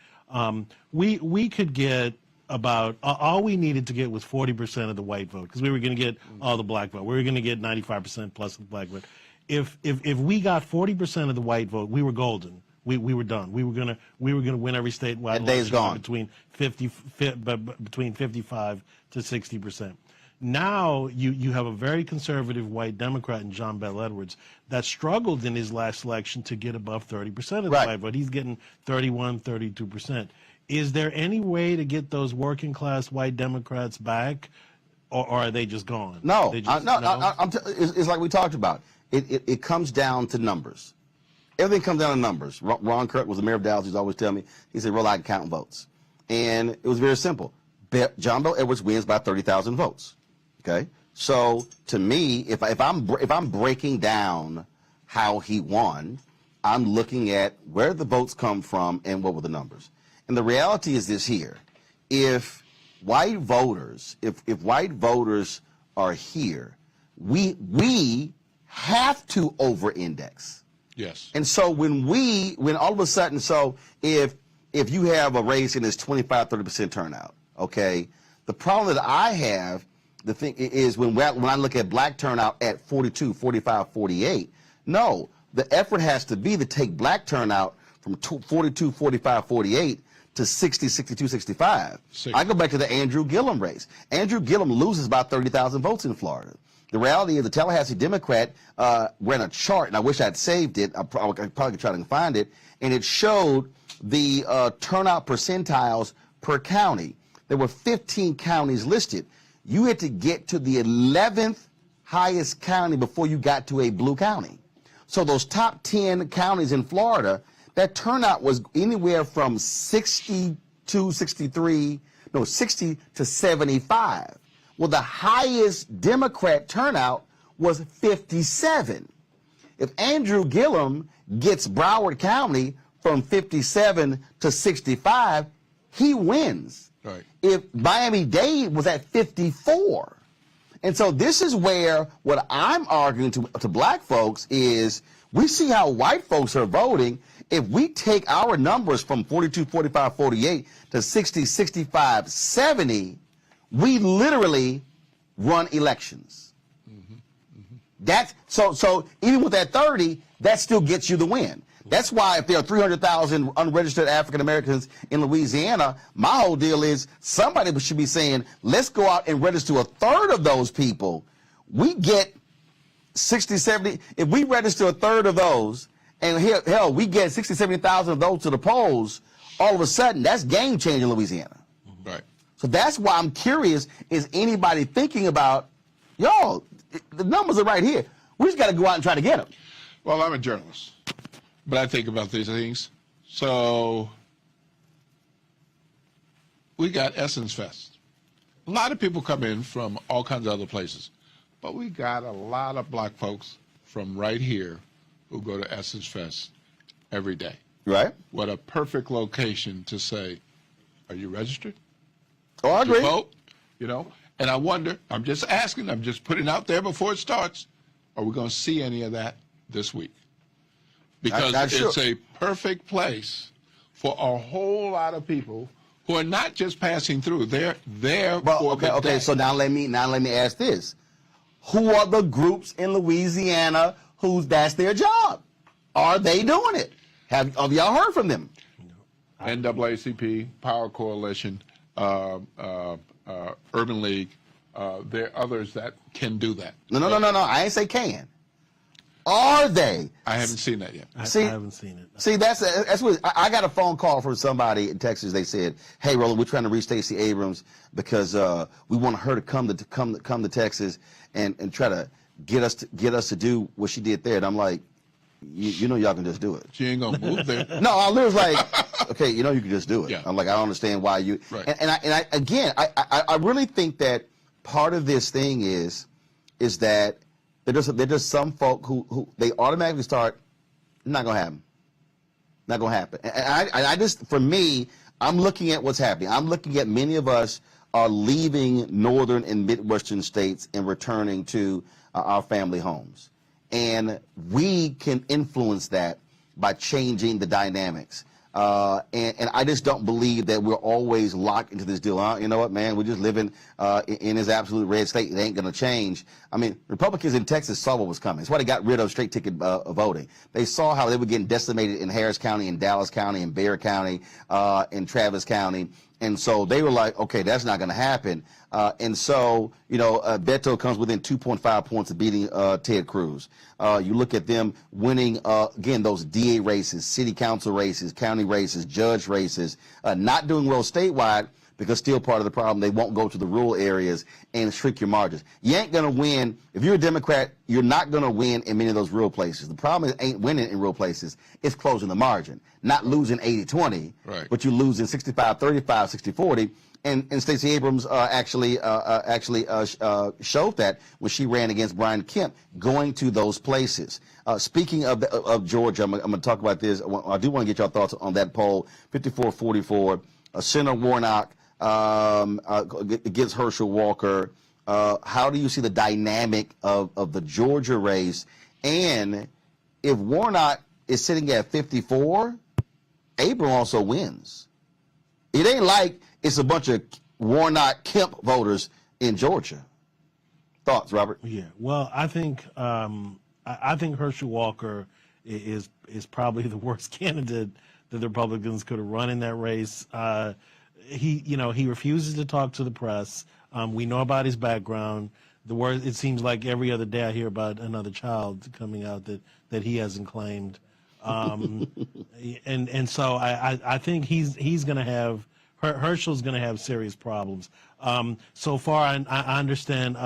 We could get about all we needed to get was 40% of the white vote, because we were going to get all the black vote. We were going to get 95% plus the black vote. If we got 40% of the white vote, we were golden. We were done. We were gonna win every statewide That day's gone. Between 55 to 60%. Now you have a very conservative white Democrat in John Bell Edwards that struggled in his last election to get above 30% of the white vote. He's getting 31, 32%. Is there any way to get those working class white Democrats back, or are they just gone? No, it's like we talked about. It comes down to numbers. Everything comes down to numbers. Ron Kirk was the mayor of Dallas. He's always telling me, he said, "Roll out and count votes." And it was very simple. John Bell Edwards wins by 30,000 votes. Okay, so to me, if I'm breaking down how he won, I'm looking at where the votes come from and what were the numbers. And the reality is this here: if white voters are here, we have to over-index. Yes. And so when all of a sudden, so if you have a race and it's 25-30% turnout, okay, the problem that I have, the thing is when I look at black turnout at 42, 45, 48, no, the effort has to be to take black turnout from 42, 45, 48 to 60, 62, 65. I go back to the Andrew Gillum race. Andrew Gillum loses about 30,000 votes in Florida. The reality is the Tallahassee Democrat ran a chart, and I wish I'd saved it. I probably could try to find it, and it showed the turnout percentiles per county. There were 15 counties listed. You had to get to the 11th highest county before you got to a blue county. So those top 10 counties in Florida, that turnout was anywhere from 60 to 75. Well, the highest Democrat turnout was 57. If Andrew Gillum gets Broward County from 57 to 65, he wins. Right. If Miami-Dade was at 54. And so this is where what I'm arguing to black folks is we see how white folks are voting. If we take our numbers from 42, 45, 48 to 60, 65, 70, we literally run elections. That's so even with that 30, that still gets you the win. That's why if there are 300,000 unregistered African Americans in Louisiana, my whole deal is somebody should be saying, let's go out and register a third of those people. We get 60, 70. If we register a third of those, and hell, we get 60, 70,000 of those to the polls, all of a sudden, that's game changing in Louisiana. Right. So that's why I'm curious, is anybody thinking about, y'all, the numbers are right here. We just got to go out and try to get them. Well, I'm a journalist, but I think about these things. So we got Essence Fest. A lot of people come in from all kinds of other places, but we got a lot of black folks from right here who go to Essence Fest every day. Right. What a perfect location to say, are you registered? Oh, I agree. Vote, you know? And I wonder, I'm just asking, I'm just putting out there before it starts, are we going to see any of that this week? Because it's a perfect place for a whole lot of people who are not just passing through. They're there for the day. So now let me ask this. Who are the groups in Louisiana that's their job? Are they doing it? Have y'all heard from them? NAACP, Power Coalition, Urban League, there are others that can do that. No. I ain't say can. Are they? I haven't seen that yet. I haven't seen it. See, that's what I got a phone call from somebody in Texas. They said, "Hey, Roland, we're trying to reach Stacey Abrams because we want her to come to Texas and try to get us to do what she did there." And I'm like, you know, y'all can just do it. She ain't gonna move there. No, I was like, okay, you know, you can just do it. Yeah. I'm like, I don't understand why you. Right. And I really think that part of this thing is that there's just some folk who they automatically start, not gonna happen. Not gonna happen. And I just, for me, I'm looking at what's happening. I'm looking at many of us are leaving northern and midwestern states and returning to our family homes. And we can influence that by changing the dynamics. And I just don't believe that we're always locked into this deal. You know what, man? We're just living in this absolute red state. It ain't going to change. I mean, Republicans in Texas saw what was coming. That's why they got rid of straight ticket voting. They saw how they were getting decimated in Harris County, in Dallas County, in Bexar County, in Travis County. And so they were like, okay, that's not going to happen. And so, you know, Beto comes within 2.5 points of beating Ted Cruz. You look at them winning, again, those DA races, city council races, county races, judge races, not doing well statewide because still part of the problem, they won't go to the rural areas and shrink your margins. You ain't going to win. If you're a Democrat, you're not going to win in many of those rural places. The problem is ain't winning in rural places. It's closing the margin, not losing 80-20, right, but you're losing 65-35, 60-40. And Stacey Abrams actually showed that when she ran against Brian Kemp, going to those places. Speaking of Georgia, I'm going to talk about this. I do want to get your thoughts on that poll. 54-44. Senator Warnock against Herschel Walker. How do you see the dynamic of the Georgia race? And if Warnock is sitting at 54, Abrams also wins. It ain't like it's a bunch of Warnock-Kemp voters in Georgia. Thoughts, Robert? Yeah. Well, I think Herschel Walker is probably the worst candidate that the Republicans could have run in that race. He refuses to talk to the press. We know about his background. It seems like every other day I hear about another child coming out that he hasn't claimed. And so I think he's going to have. Herschel's going to have serious problems. So far, I understand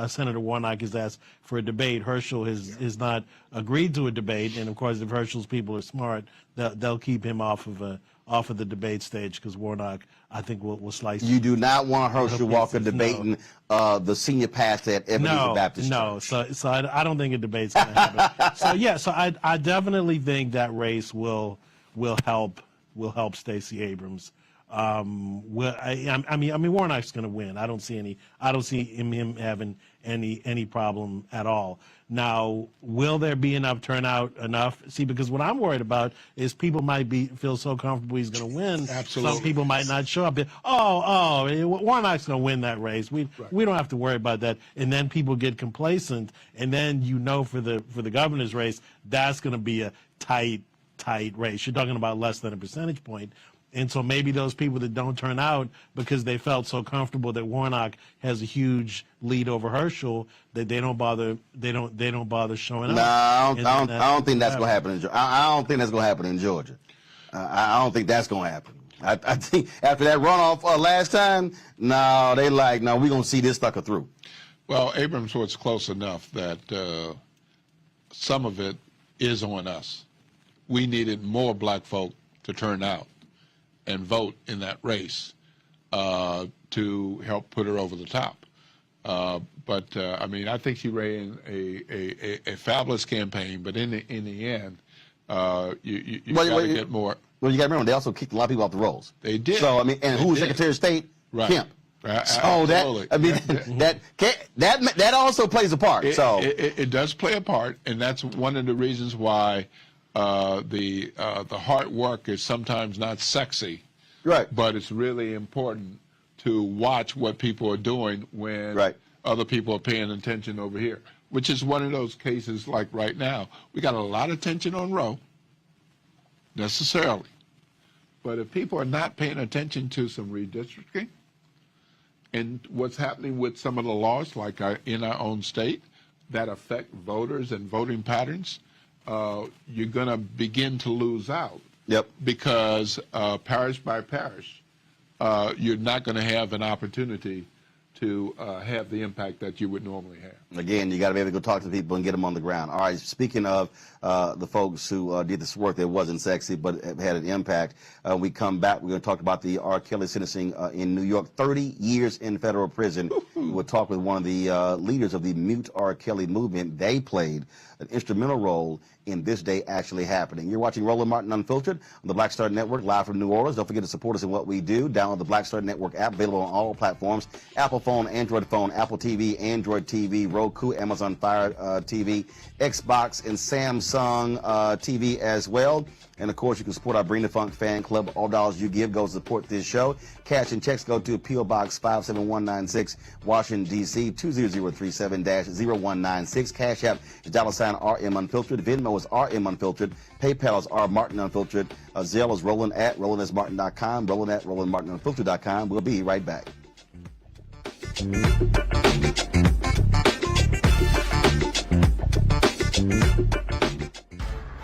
Senator Warnock has asked for a debate. Herschel has not agreed to a debate, and of course, if Herschel's people are smart, they'll keep him off of the debate stage because Warnock, I think, will slice. You do not want Herschel Walker debating the senior pastor at Ebenezer Baptist Church. So I don't think a debate's going to happen. So I definitely think that race will help Stacey Abrams. Well, I mean, Warnock's going to win. I don't see him having any problem at all. Now, will there be enough turnout? See, because what I'm worried about is people might feel so comfortable he's going to win. Absolutely. Some people might not show up. Warnock's going to win that race. We don't have to worry about that. And then people get complacent, and then for the governor's race, that's going to be a tight race. You're talking about less than a percentage point. And so maybe those people that don't turn out because they felt so comfortable that Warnock has a huge lead over Herschel that they don't bother showing up. No, I don't think that's going to happen in Georgia. I don't think that's going to happen in Georgia. I don't think that's going to happen. I think after that runoff last time, no, we're going to see this sucker through. Well, Abrams was close enough that some of it is on us. We needed more black folk to turn out and vote in that race to help put her over the top. But I mean, I think she ran a fabulous campaign. But in the end, you got to get more. Well, you got to remember they also kicked a lot of people off the rolls. They did. So I mean, and who was Secretary of State? Right. Kemp. So Absolutely. that also plays a part. It does play a part, and that's one of the reasons why. The hard work is sometimes not sexy, right? But it's really important to watch what people are doing when other people are paying attention over here, which is one of those cases like right now. We got a lot of attention on Roe, necessarily. But if people are not paying attention to some redistricting and what's happening with some of the laws, like in our own state, that affect voters and voting patterns, you're going to begin to lose out. Yep. Because parish by parish, you're not going to have an opportunity to have the impact that you would normally have. Again, you got to be able to go talk to people and get them on the ground. All right, speaking of the folks who did this work that wasn't sexy but had an impact, we come back, we're going to talk about the R-Kelly sentencing in New York, 30 years in federal prison. We'll talk with one of the leaders of the Mute R-Kelly movement. They played an instrumental role in this day actually happening. You're watching Roland Martin Unfiltered on the Black Star Network, live from New Orleans. Don't forget to support us in what we do. Download the Black Star Network app, available on all platforms: Apple phone, Android phone, Apple TV, Android TV, Roku, Amazon Fire TV, Xbox, and Samsung TV as well. And of course, you can support our Bring the Funk fan club. All dollars you give goes to support this show. Cash and checks go to P.O. Box 57196, Washington, D.C. 20037-0196. Cash App is $RM Unfiltered. Venmo is RM Unfiltered. PayPal is R Martin Unfiltered. Zelle is Roland at RolandSMartin.com. Roland at RolandMartinUnfiltered.com. We'll be right back.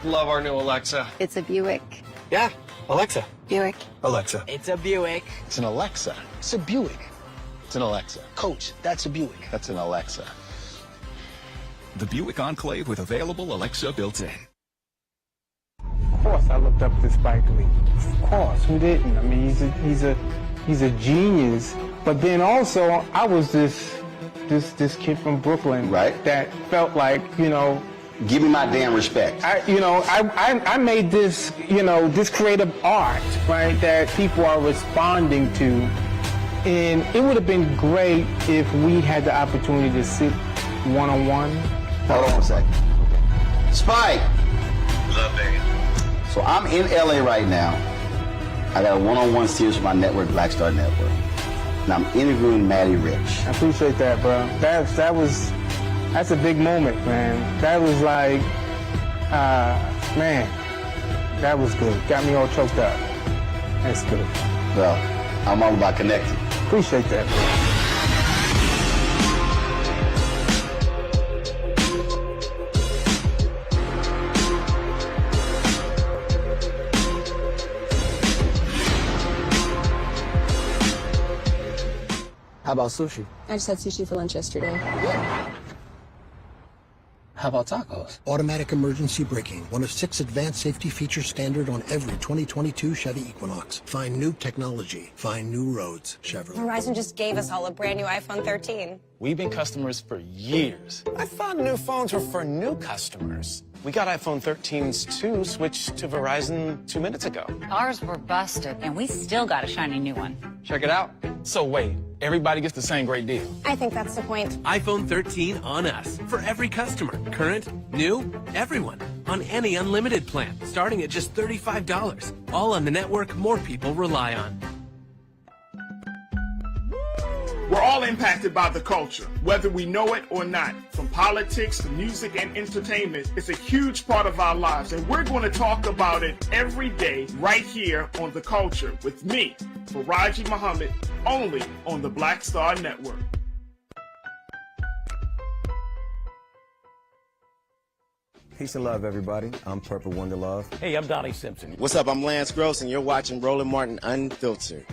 Love our new Alexa. It's a Buick. Yeah, Alexa. Buick. Alexa. It's a Buick. It's an Alexa. It's a Buick. It's an Alexa. Coach, that's a Buick. That's an Alexa. The Buick Enclave with available Alexa built in. Of course, I looked up to Spike Lee. Of course, who didn't? I mean, he's a genius. But then also, I was this kid from Brooklyn, right? That felt like, give me my damn respect. I made this, this creative art, right, that people are responding to. And it would have been great if we had the opportunity to sit one-on-one. Hold on a second. Spike. What's up, baby? So I'm in LA right now. I got a one-on-one series with my network, Black Star Network. And I'm interviewing Maddie Rich. I appreciate that, bro. That's a big moment, man. That was like, man, that was good. Got me all choked up. That's good. Well, I'm all about connecting. Appreciate that, bro. How about sushi? I just had sushi for lunch yesterday. How about tacos? Automatic emergency braking, one of 6 advanced safety features standard on every 2022 Chevy Equinox. Find new technology. Find new roads. Chevrolet. Verizon just gave us all a brand new iPhone 13. We've been customers for years. I thought new phones were for new customers. We got iPhone 13s too, switched to Verizon 2 minutes ago. Ours were busted, and we still got a shiny new one. Check it out. So wait, everybody gets the same great deal. I think that's the point. iPhone 13 on us for every customer. Current, new, everyone. On any unlimited plan, starting at just $35. All on the network more people rely on. We're all impacted by the culture, whether we know it or not. From politics to music and entertainment, it's a huge part of our lives, and we're going to talk about it every day right here on The Culture with me, Faraji Muhammad, only on the Black Star Network. Peace and love, everybody. I'm Purple Wonder Love. Hey, I'm Donnie Simpson. What's up? I'm Lance Gross, and you're watching Roland Martin Unfiltered.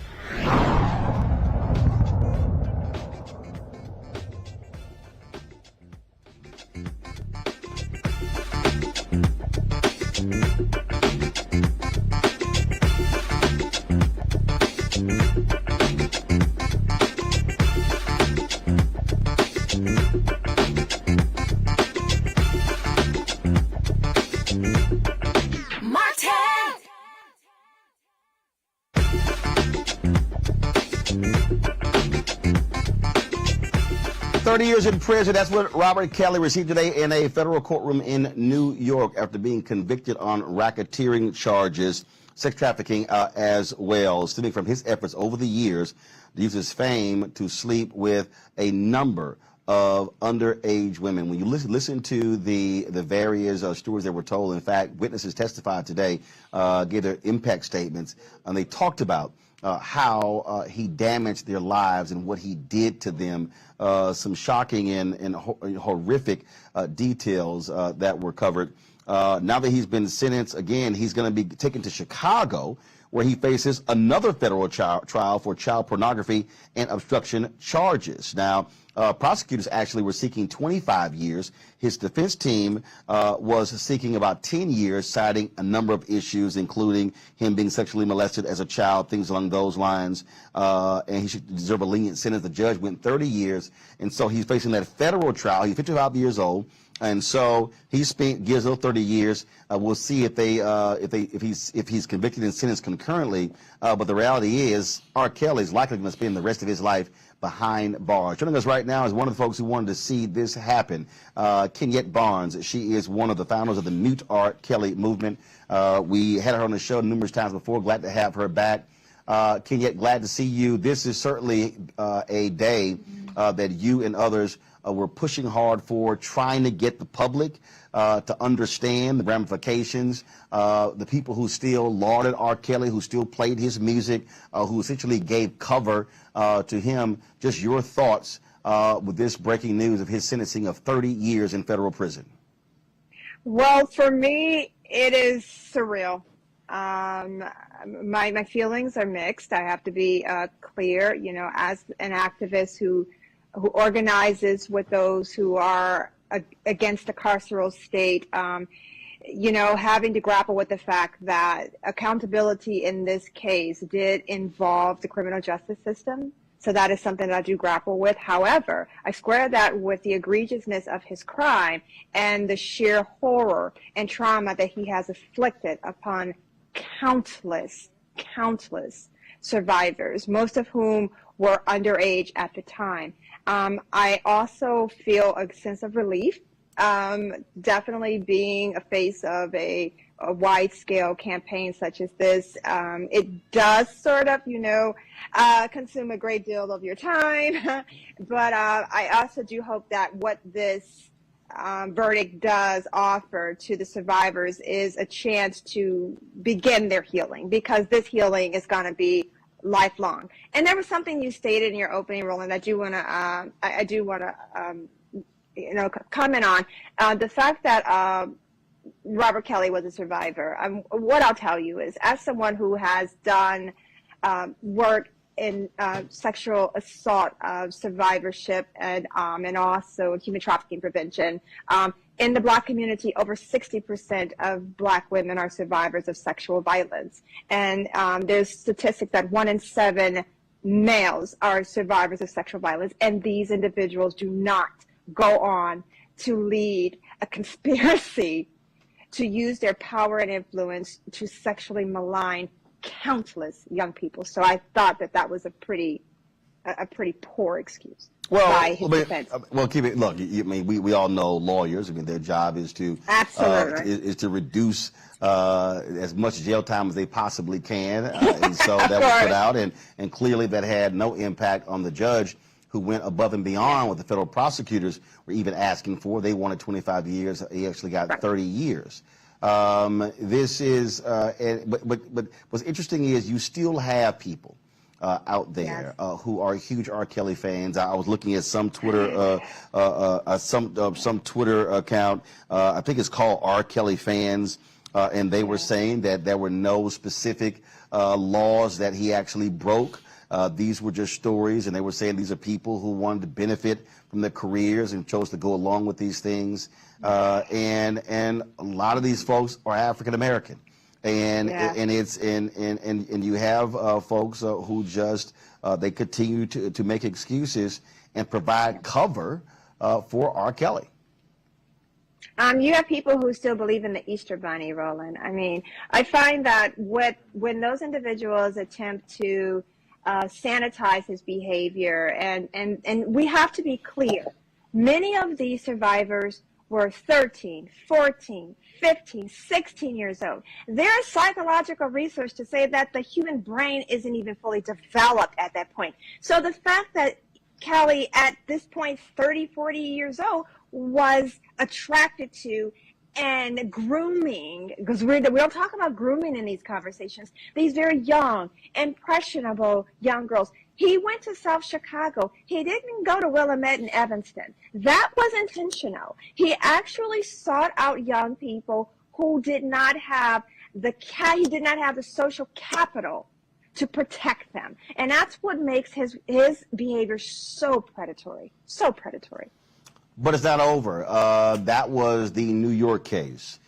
Martin! 30 years in prison. That's what Robert Kelly received today in a federal courtroom in New York after being convicted on racketeering charges, sex trafficking as well, stemming from his efforts over the years to use his fame to sleep with a number of underage women. When you listen to the various stories that were told, in fact, witnesses testified today, gave their impact statements, and they talked about how he damaged their lives and what he did to them. Some shocking and horrific details that were covered. Now that he's been sentenced, again, he's going to be taken to Chicago, where he faces another federal trial for child pornography and obstruction charges. Now, prosecutors actually were seeking 25 years. His defense team was seeking about 10 years, citing a number of issues, including him being sexually molested as a child, things along those lines, and he should deserve a lenient sentence. The judge went 30 years, and so he's facing that federal trial. He's 55 years old. And so he gives those 30 years. We'll see if he's convicted and sentenced concurrently. But the reality is, R-Kelly is likely going to spend the rest of his life behind bars. Joining us right now is one of the folks who wanted to see this happen, Kenyette Barnes. She is one of the founders of the Mute R-Kelly movement. We had her on the show numerous times before. Glad to have her back. Kenyette, glad to see you. This is certainly a day that you and others we're pushing hard for, trying to get the public to understand the ramifications. The people who still lauded R. Kelly, who still played his music, who essentially gave cover to him. Just your thoughts with this breaking news of his sentencing of 30 years in federal prison. Well, for me, it is surreal. My feelings are mixed. I have to be clear, you know, as an activist who organizes with those who are against the carceral state, you know, having to grapple with the fact that accountability in this case did involve the criminal justice system. So that is something that I do grapple with. However, I square that with the egregiousness of his crime and the sheer horror and trauma that he has inflicted upon countless survivors, most of whom were underage at the time. I also feel a sense of relief, definitely being a face of a wide-scale campaign such as this. It does sort of, you know, consume a great deal of your time, but I also do hope that what this verdict does offer to the survivors is a chance to begin their healing, because this healing is going to be lifelong. And there was something you stated in your opening, Roland, I do want to you know, comment on the fact that Robert Kelly was a survivor. What I'll tell you is, as someone who has done work in sexual assault survivorship and also human trafficking prevention, in the Black community, over 60% of Black women are survivors of sexual violence. And there's statistics that 1 in 7 males are survivors of sexual violence. And these individuals do not go on to lead a conspiracy to use their power and influence to sexually malign countless young people. So I thought that that was a pretty poor excuse. By his defense. Well, keep it. Look, I mean, we all know lawyers. I mean, their job is to is to reduce as much jail time as they possibly can, and so that was put out, and clearly that had no impact on the judge, who went above and beyond what the federal prosecutors were even asking for. They wanted 25 years. He actually got 30 years. This is, but what's interesting is you still have people out there who are huge R. Kelly fans. I was looking at some Twitter, some Twitter account. I think it's called R. Kelly Fans, and they were saying that there were no specific laws that he actually broke. These were just stories, and they were saying these are people who wanted to benefit from their careers and chose to go along with these things. And a lot of these folks are African American. And you have folks who just they continue to make excuses and provide cover for R. Kelly. You have people who still believe in the Easter Bunny, Roland. I mean, I find that when those individuals attempt to sanitize his behavior, and we have to be clear, many of these survivors were 13, 14, 15, 16 years old. There's psychological research to say that the human brain isn't even fully developed at that point. So the fact that Kelly, at this point, 30, 40 years old, was attracted to and grooming, because we don't talk about grooming in these conversations, these very young, impressionable young girls. He went to South Chicago. He didn't go to Willamette and Evanston. That was intentional. He actually sought out young people who did not have the social capital to protect them. And that's what makes his behavior so predatory, so predatory. But it's not over. That was the New York case.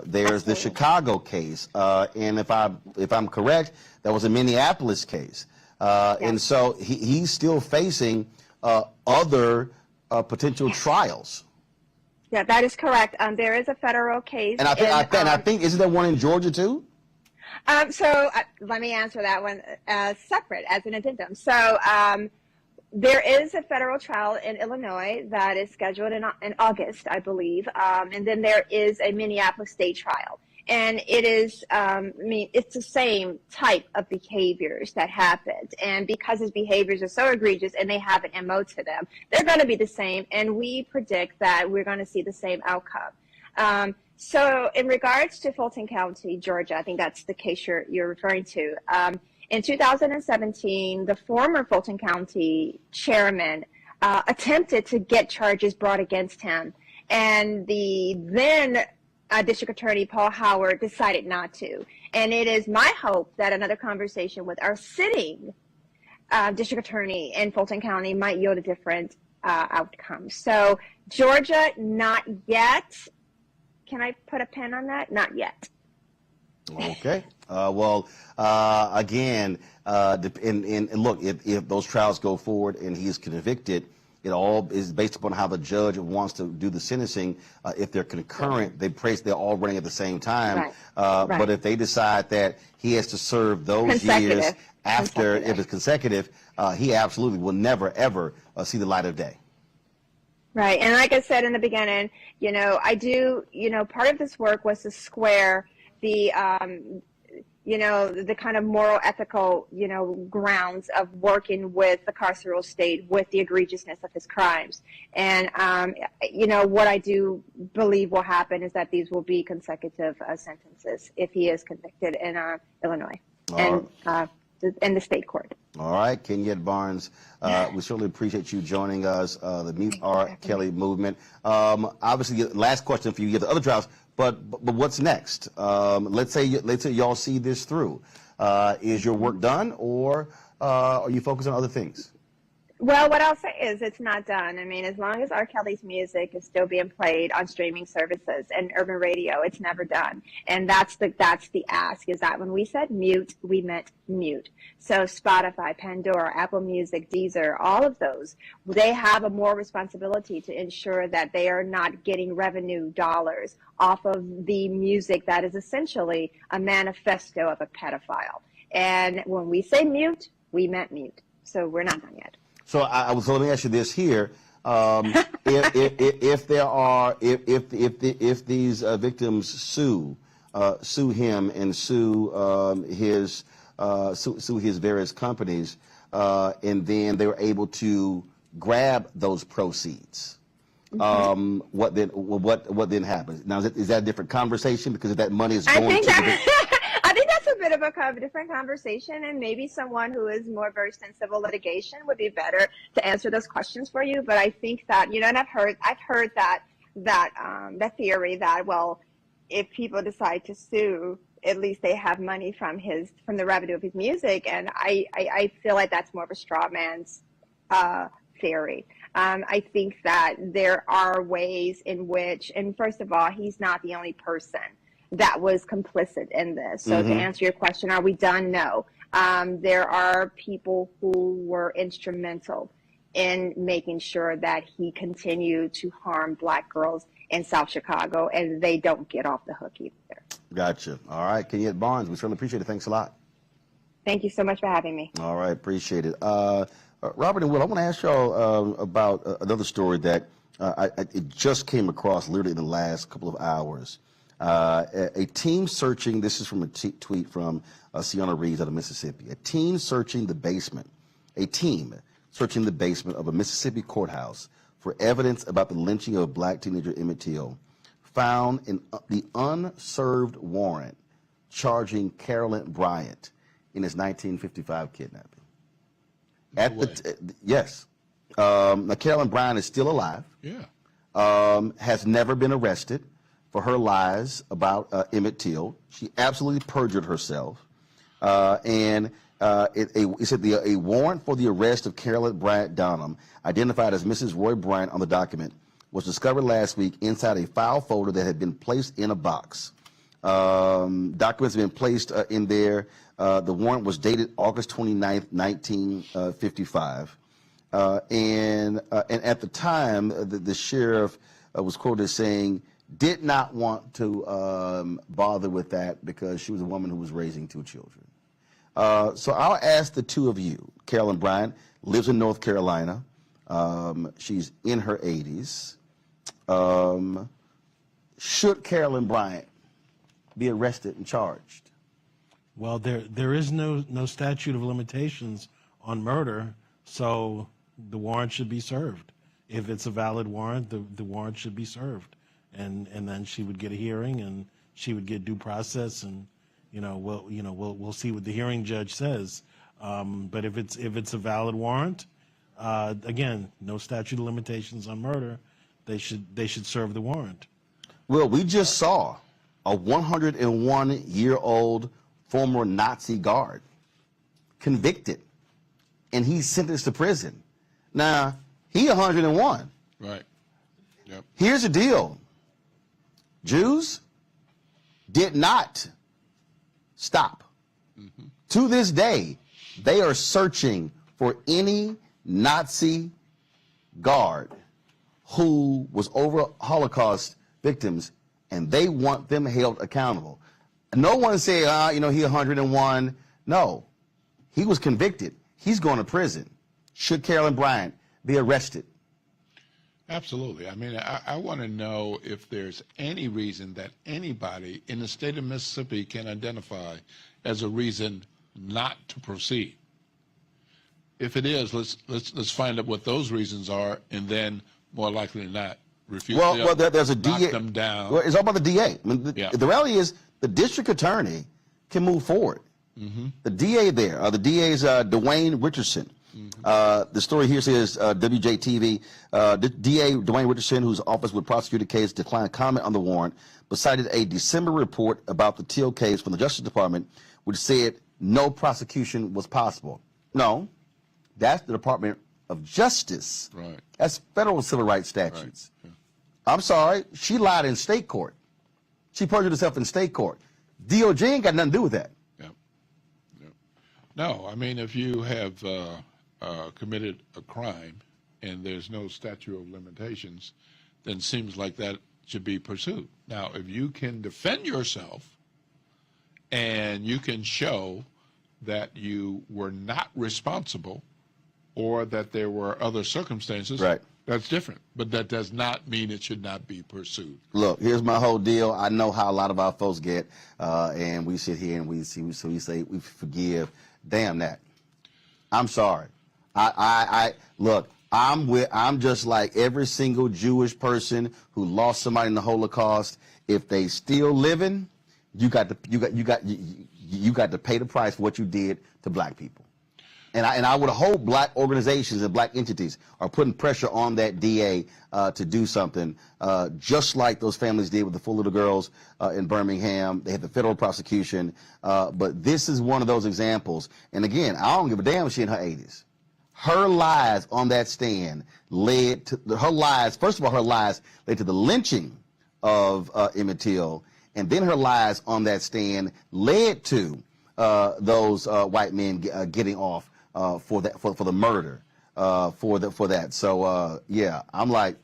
There's the Chicago case, and if I'm correct, that was a Minneapolis case. And so he's still facing other potential trials. Yeah, that is correct. There is a federal case. And I think isn't there one in Georgia too? So let me answer that one separate as an addendum. So there is a federal trial in Illinois that is scheduled in August, I believe, and then there is a Minneapolis state trial. And it is, I mean, it's the same type of behaviors that happened. And because his behaviors are so egregious and they have an MO to them, they're going to be the same. And we predict that we're going to see the same outcome. So in regards to Fulton County, Georgia, I think that's the case you're referring to. In 2017, the former Fulton County chairman attempted to get charges brought against him. And the then District Attorney Paul Howard decided not to. And it is my hope that another conversation with our sitting District Attorney in Fulton County might yield a different outcome. So Georgia, not yet. Can I put a pin on that? Not yet. Okay. Again, and look, if those trials go forward and he's convicted, it all is based upon how the judge wants to do the sentencing. If they're concurrent, they're all running at the same time. But if they decide that he has to serve those years after, if it's consecutive, he absolutely will never, ever see the light of day. Right. And like I said in the beginning, I do, part of this work was to square the, the kind of moral, ethical, grounds of working with the carceral state, with the egregiousness of his crimes. And, what I do believe will happen is that these will be consecutive sentences if he is convicted in Illinois and the state court. All right, Kenyette Barnes, we certainly appreciate you joining us, the Mute R-Kelly movement. Obviously, last question for you, get the other trials, but what's next? Let's say y'all see this through. Is your work done, or are you focused on other things? Well, what I'll say is it's not done. I mean, as long as R. Kelly's music is still being played on streaming services and urban radio, it's never done. And that's the ask, is that when we said mute, we meant mute. So Spotify, Pandora, Apple Music, Deezer, all of those, they have a more responsibility to ensure that they are not getting revenue dollars off of the music that is essentially a manifesto of a pedophile. And when we say mute, we meant mute. So we're not done yet. So so let me ask you this here: if these victims sue him and sue his various companies, and then they were able to grab those proceeds, what then happens? Now is that a different conversation because that money is going to I think that's a bit of a different conversation, and maybe someone who is more versed in civil litigation would be better to answer those questions for you. But I think that, you know, and I've heard that theory that, well, if people decide to sue, at least they have money from the revenue of his music, and I feel like that's more of a straw man's theory. I think that there are ways in which, and first of all, he's not the only person that was complicit in this. So to answer your question, are we done? No. There are people who were instrumental in making sure that he continued to harm black girls in South Chicago, and they don't get off the hook either. Gotcha. All right, Kenyette Barnes, we certainly appreciate it. Thanks a lot. Thank you so much for having me. All right, appreciate it. Robert and Will, I want to ask y'all about another story that it just came across literally in the last couple of hours. A team searching, this is from a tweet from Sienna Reeves out of Mississippi. A team searching the basement of a Mississippi courthouse for evidence about the lynching of black teenager Emmett Till found the unserved warrant charging Carolyn Bryant in his 1955 kidnapping. Yes. Now Carolyn Bryant is still alive. Yeah. Has never been arrested for her lies about Emmett Till. She absolutely perjured herself. It said a warrant for the arrest of Carolyn Bryant Donham, identified as Mrs. Roy Bryant on the document, was discovered last week inside a file folder that had been placed in a box. Documents have been placed in there. The warrant was dated August 29th, 1955. And at the time, the sheriff was quoted as saying, did not want to bother with that because she was a woman who was raising 2 children. So I'll ask the two of you. Carolyn Bryant lives in North Carolina. She's in her 80s. Should Carolyn Bryant be arrested and charged? Well, there is no statute of limitations on murder, so the warrant should be served. If it's a valid warrant, the warrant should be served. And then she would get a hearing, and she would get due process, and we'll see what the hearing judge says. But if it's a valid warrant, again, no statute of limitations on murder, they should serve the warrant. Well, we just saw a 101-year-old former Nazi guard convicted, and he's sentenced to prison. Now, he 101. Right. Yep. Here's the deal. Jews did not stop. To this day, they are searching for any Nazi guard who was over Holocaust victims, and they want them held accountable. No one say, he 101. No, he was convicted. He's going to prison. Should Carolyn Bryant be arrested? Absolutely. I mean, I want to know if there's any reason that anybody in the state of Mississippi can identify as a reason not to proceed. If it is, let's find out what those reasons are, and then more likely than not, refuse there's a knock DA. them down. Well, it's all about the DA. I mean, the reality is the district attorney can move forward. The DA there, the DA is Dwayne Richardson. The story here says WJTV, DA Dwayne Richardson, whose office would prosecute the case, declined comment on the warrant, but cited a December report about the Till case from the Justice Department, which said no prosecution was possible. No, that's the Department of justice. Right. That's federal civil rights statutes. Right. Yeah. I'm sorry, she lied in state court. She perjured herself in state court. DOJ ain't got nothing to do with that. Yep. Yep. No, I mean, if you have committed a crime and there's no statute of limitations, then it seems like that should be pursued. Now, if you can defend yourself and you can show that you were not responsible or that there were other circumstances, right, that's different. But that does not mean it should not be pursued. Look, here's my whole deal. I know how a lot of our folks get, and we sit here and we say we forgive. Damn that. I'm sorry. Look, I'm just like every single Jewish person who lost somebody in the Holocaust. If they still living, you got to pay the price for what you did to black people. And I would hope black organizations and black entities are putting pressure on that DA to do something, just like those families did with the 4 little girls in Birmingham. They had the federal prosecution, but this is one of those examples. And again, I don't give a damn if she's in her 80s. Her lies on that stand led to her lies. First of all, her lies led to the lynching of Emmett Till, and then her lies on that stand led to those white men getting off for the murder for that. So yeah, I'm like,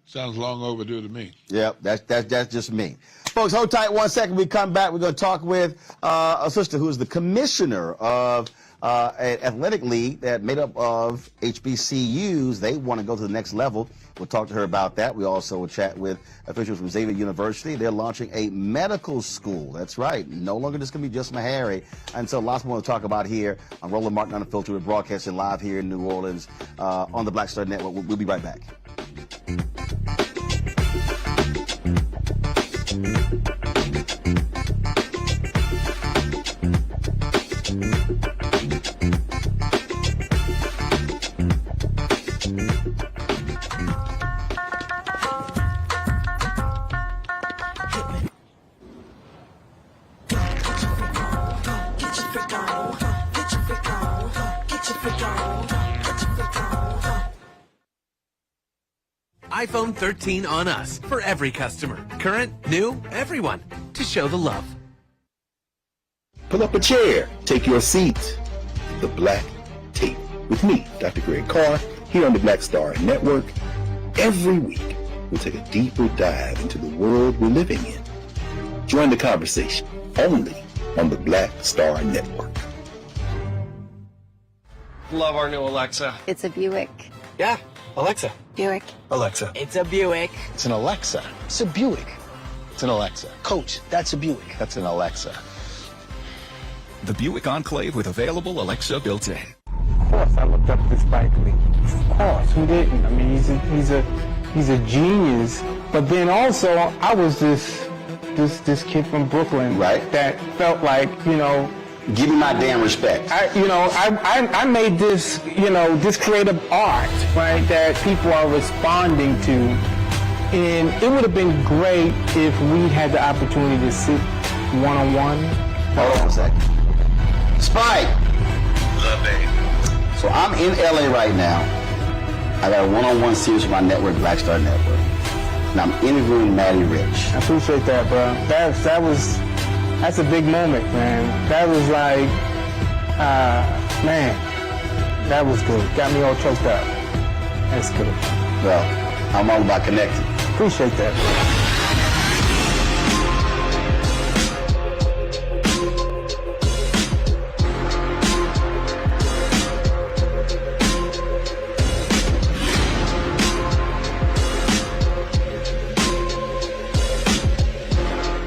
sounds long overdue to me. Yep, that's just me. Folks, hold tight 1 second. We come back. We're going to talk with a sister who is the commissioner of an athletic league that made up of HBCUs. They want to go to the next level. We'll talk to her about that. We also will chat with officials from Xavier University. They're launching a medical school. That's right. No longer just going to be just Meharry. And so lots more to talk about here on Roland Martin Unfiltered. We're broadcasting live here in New Orleans on the Black Star Network. We'll be right back. iPhone 13 on us for every customer. Current, new, everyone. To show the love. Pull up a chair. Take your seat. The Black Tape. With me, Dr. Greg Carr, here on the Black Star Network. Every week, we'll take a deeper dive into the world we're living in. Join the conversation only on the Black Star Network. Love our new Alexa. It's a Buick. Yeah, Alexa. Buick. Alexa. It's a Buick. It's an Alexa. It's a Buick. It's an Alexa. Coach, that's a Buick. That's an Alexa. The Buick Enclave with available Alexa built-in. Of course, I looked up to Spike Lee. Of course, who didn't? I mean, he's a genius. But then also, I was this kid from Brooklyn, right? That felt like, you know, give me my damn respect. I made this, this creative art, right, that people are responding to. And it would have been great if we had the opportunity to sit one-on-one. Hold on a second. Spike! Love it. So I'm in LA right now. I got a one-on-one series with my network, Black Star Network. And I'm interviewing Maddie Rich. I appreciate that, bro. That's a big moment, man. That was like, man, that was good. Got me all choked up. That's good. Well, I'm all about connecting. Appreciate that.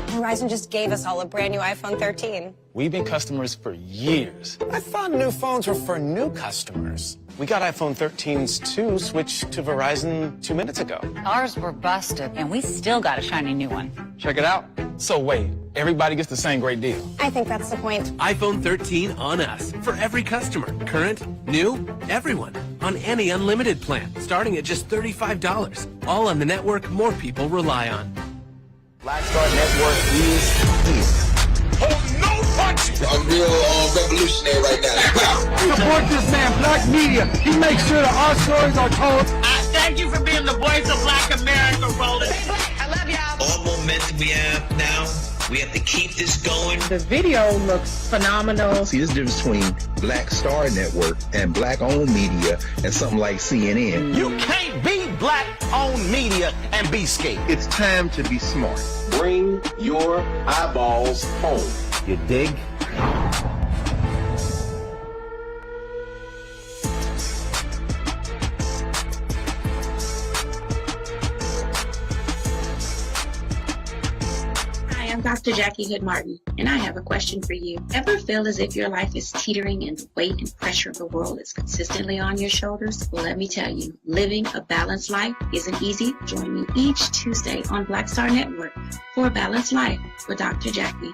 Verizon just gave us all a brand new iPhone 13. We've been customers for years. I thought new phones were for new customers. We got iPhone 13s too, switched to Verizon 2 minutes ago. Ours were busted, and we still got a shiny new one. Check it out. So wait, everybody gets the same great deal. I think that's the point. iPhone 13 on us for every customer. Current, new, everyone. On any unlimited plan, starting at just $35. All on the network more people rely on. Black Star Network is. Hold no punch! I'm real revolutionary right now. Support this man, Black Media. He makes sure that our stories are told. Thank you for being the voice of Black America, Roland. I love y'all. All momentum we have now, we have to keep this going. The video looks phenomenal. See, there's a difference between Black Star Network and Black-owned media and something like CNN. You can't be black-owned media and be scared. It's time to be smart. Bring your eyeballs home. You dig? Hi, I'm Dr. Jackie Hood Martin, and I have a question for you. Ever feel as if your life is teetering and the weight and pressure of the world is consistently on your shoulders? Well, let me tell you, living a balanced life isn't easy. Join me each Tuesday on Black Star Network for a Balanced Life with Dr. Jackie.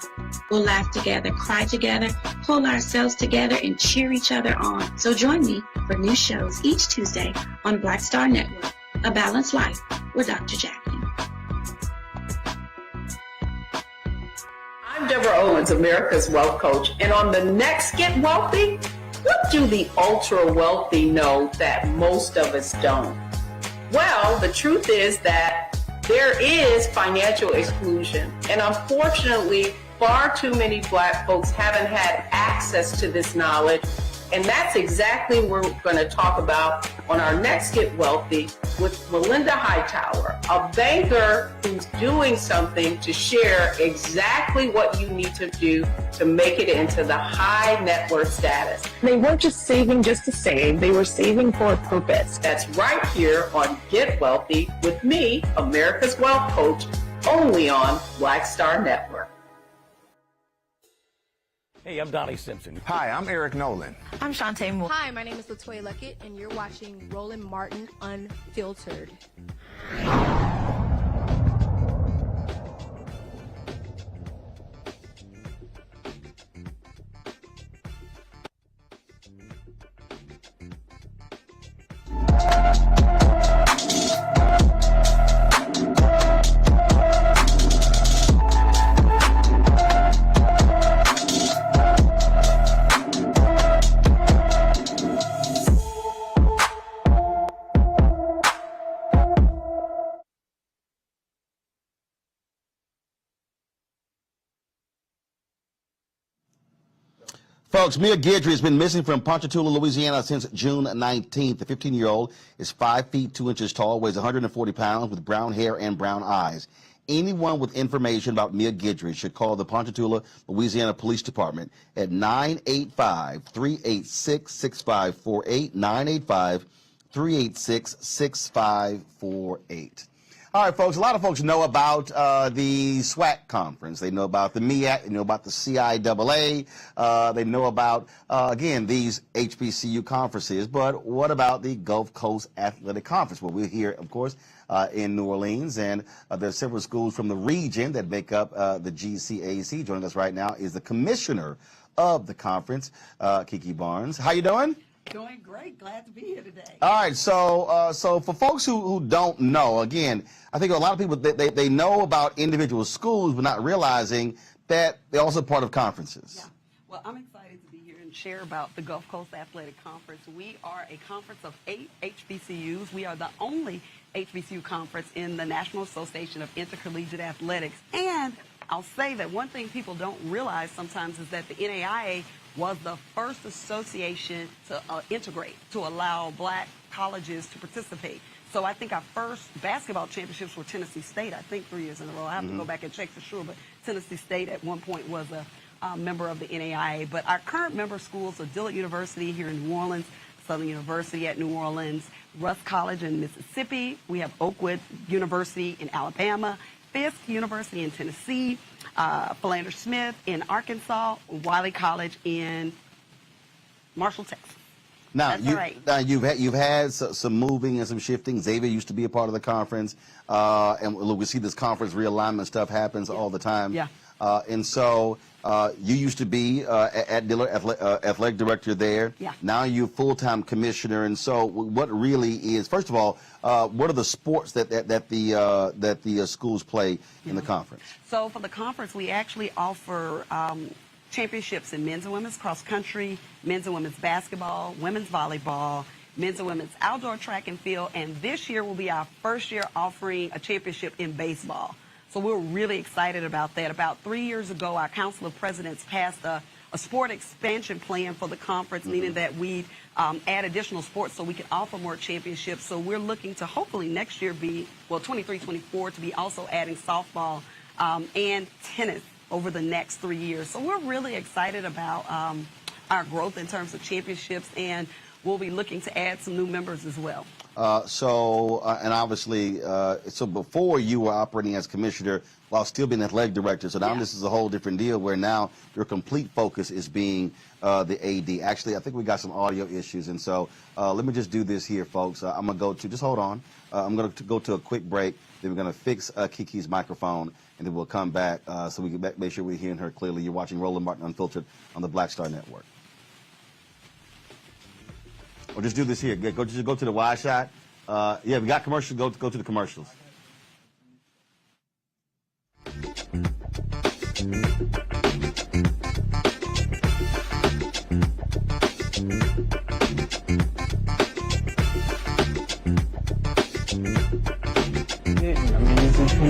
We'll laugh together, cry together, pull ourselves together, and cheer each other on. So join me for new shows each Tuesday on Black Star Network, A Balanced Life with Dr. Jackie. I'm Deborah Owens, America's Wealth Coach, and on the next Get Wealthy, what do the ultra wealthy know that most of us don't? Well, the truth is that there is financial exclusion, and unfortunately, far too many Black folks haven't had access to this knowledge, and that's exactly what we're going to talk about on our next Get Wealthy with Melinda Hightower, a banker who's doing something to share exactly what you need to do to make it into the high net worth status. They weren't just saving just to save, they were saving for a purpose. That's right here on Get Wealthy with me, America's Wealth Coach, only on Black Star Network. Hey, I'm Donnie Simpson. Hi, I'm Eric Nolan. I'm Shantae Moore. Hi, my name is Latoya Luckett, and you're watching Roland Martin Unfiltered. Folks, Mia Guidry has been missing from Ponchatoula, Louisiana since June 19th. The 15-year-old is 5 feet 2 inches tall, weighs 140 pounds, with brown hair and brown eyes. Anyone with information about Mia Guidry should call the Ponchatoula, Louisiana Police Department at 985-386-6548, 985-386-6548. All right, folks, a lot of folks know about the SWAC conference. They know about the MEAC. They know about the CIAA. They know about, again, these HBCU conferences. But what about the Gulf Coast Athletic Conference? Well, we're here, of course, in New Orleans, and there's several schools from the region that make up the GCAC. Joining us right now is the commissioner of the conference, Kiki Barnes. How you doing? Doing great. Glad to be here today. All right. So for folks who don't know, again, I think a lot of people, they know about individual schools, but not realizing that they're also part of conferences. Yeah. Well, I'm excited to be here and share about the Gulf Coast Athletic Conference. We are a conference of 8 HBCUs. We are the only HBCU conference in the National Association of Intercollegiate Athletics. And I'll say that one thing people don't realize sometimes is that the NAIA was the first association to integrate, to allow Black colleges to participate. So I think our first basketball championships were Tennessee State, I think 3 years in a row. I have to go back and check for sure, but Tennessee State at one point was a member of the NAIA. But our current member schools are Dillard University here in New Orleans, Southern University at New Orleans, Russ College in Mississippi. We have Oakwood University in Alabama, Fisk University in Tennessee, Philander Smith in Arkansas, Wiley College in Marshall, Texas. Now, That's you've had some moving and some shifting. Xavier used to be a part of the conference, and we see this conference realignment stuff happens all the time. Yeah. And so you used to be at Dillard athletic director there. Yeah. Now you're full-time commissioner. And so what really is, first of all, what are the sports that the schools play in the conference? So for the conference, we actually offer championships in men's and women's cross country, men's and women's basketball, women's volleyball, men's and women's outdoor track and field, and this year will be our first year offering a championship in baseball. So we're really excited about that. About 3 years ago, our Council of Presidents passed a sport expansion plan for the conference, meaning that we'd add additional sports so we can offer more championships. So we're looking to hopefully next year be, well, 23-24, to be also adding softball and tennis over the next 3 years. So we're really excited about our growth in terms of championships, and we'll be looking to add some new members as well. And obviously, so before you were operating as commissioner while still being athletic director, so now this is a whole different deal where now your complete focus is being the AD. Actually, I think we got some audio issues, and so let me just do this here, folks. I'm going to go to, just hold on, I'm going to go to a quick break, then we're going to fix Kiki's microphone, and then we'll come back so we can make sure we're hearing her clearly. You're watching Roland Martin Unfiltered on the Black Star Network. Or just do this here. Just go to the wide shot. Yeah, we got commercials. Go to the commercials. I mean,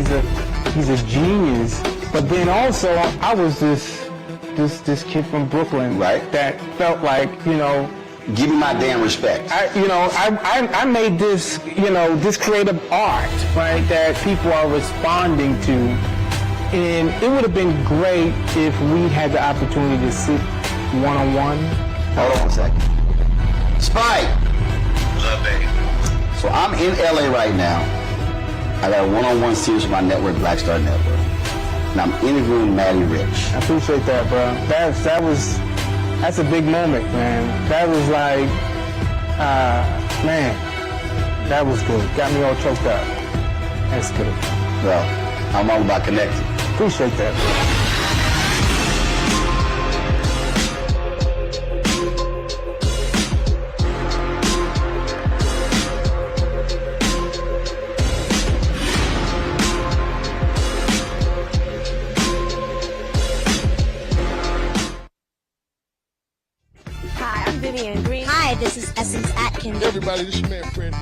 he's a genius. But then also, I was this kid from Brooklyn, right? That felt like, you know, give me my damn respect. I made this, this creative art, right, that people are responding to. And it would have been great if we had the opportunity to sit one-on-one. Hold on a second. Spike! What's up, baby? So I'm in LA right now. I got a one-on-one series with my network, Black Star Network. And I'm interviewing Maddie Rich. I appreciate that, bro. That's a big moment, man. That was like, man, that was good. Got me all choked up. That's good. Well, I'm all about connecting. Appreciate that, bro. Hi, this is Essence Atkins. Everybody, this is your man, Fred.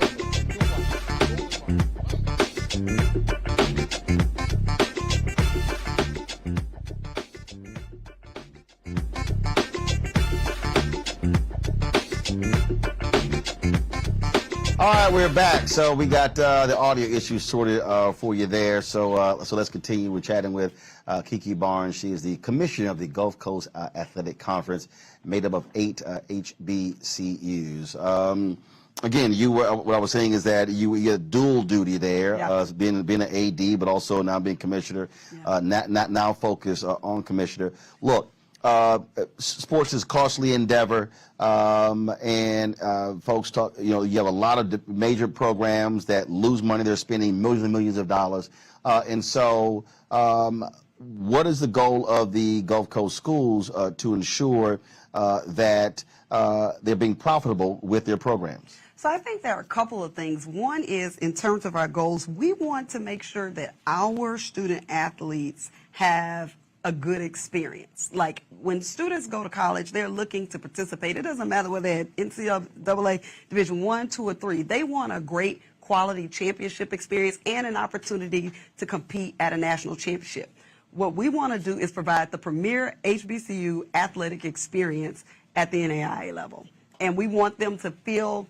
All right, we're back. So we got the audio issues sorted for you there. So let's continue. We're chatting with Kiki Barnes. She is the commissioner of the Gulf Coast Athletic Conference, made up of 8 HBCUs. Again, what I was saying is that you had dual duty there, being an AD, but also now being commissioner. Now focus on commissioner. Look. Sports is a costly endeavor, and folks talk. You have a lot of major programs that lose money. They're spending millions and millions of dollars, and so what is the goal of the Gulf Coast schools to ensure that they're being profitable with their programs? So I think there are a couple of things. One is, in terms of our goals, we want to make sure that our student athletes have a good experience. Like, when students go to college, they're looking to participate. It doesn't matter whether they're at NCAA Division I, II, or III. They want a great quality championship experience and an opportunity to compete at a national championship. What we want to do is provide the premier HBCU athletic experience at the NAIA level. And we want them to feel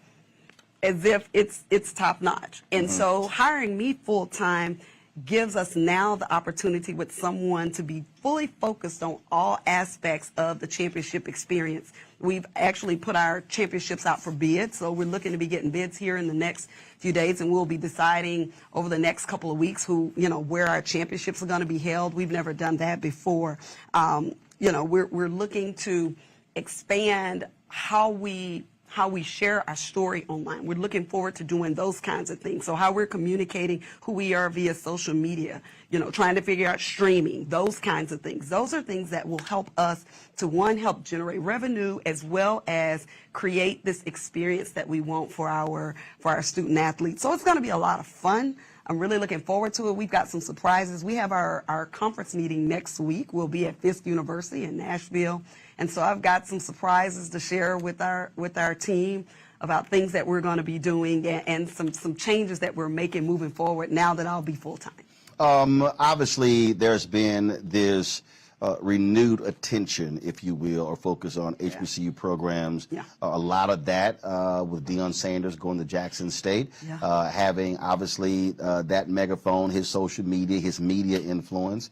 as if it's top notch. And so hiring me full time gives us now the opportunity with someone to be fully focused on all aspects of the championship experience. We've actually put our championships out for bids, so we're looking to be getting bids here in the next few days, and we'll be deciding over the next couple of weeks where our championships are going to be held. We've never done that before. We're looking to expand how we share our story online. We're looking forward to doing those kinds of things. So how we're communicating who we are via social media, trying to figure out streaming, those kinds of things. Those are things that will help us to, one, help generate revenue, as well as create this experience that we want for our student athletes. So it's going to be a lot of fun. I'm really looking forward to it. We've got some surprises. We have our conference meeting next week. We'll be at Fisk University in Nashville. And so I've got some surprises to share with our team about things that we're going to be doing and some changes that we're making moving forward now that I'll be full-time. Obviously, there's been this renewed attention, if you will, or focus on HBCU programs. Yeah. A lot of that with Deion Sanders going to Jackson State, having obviously that megaphone, his social media, his media influence.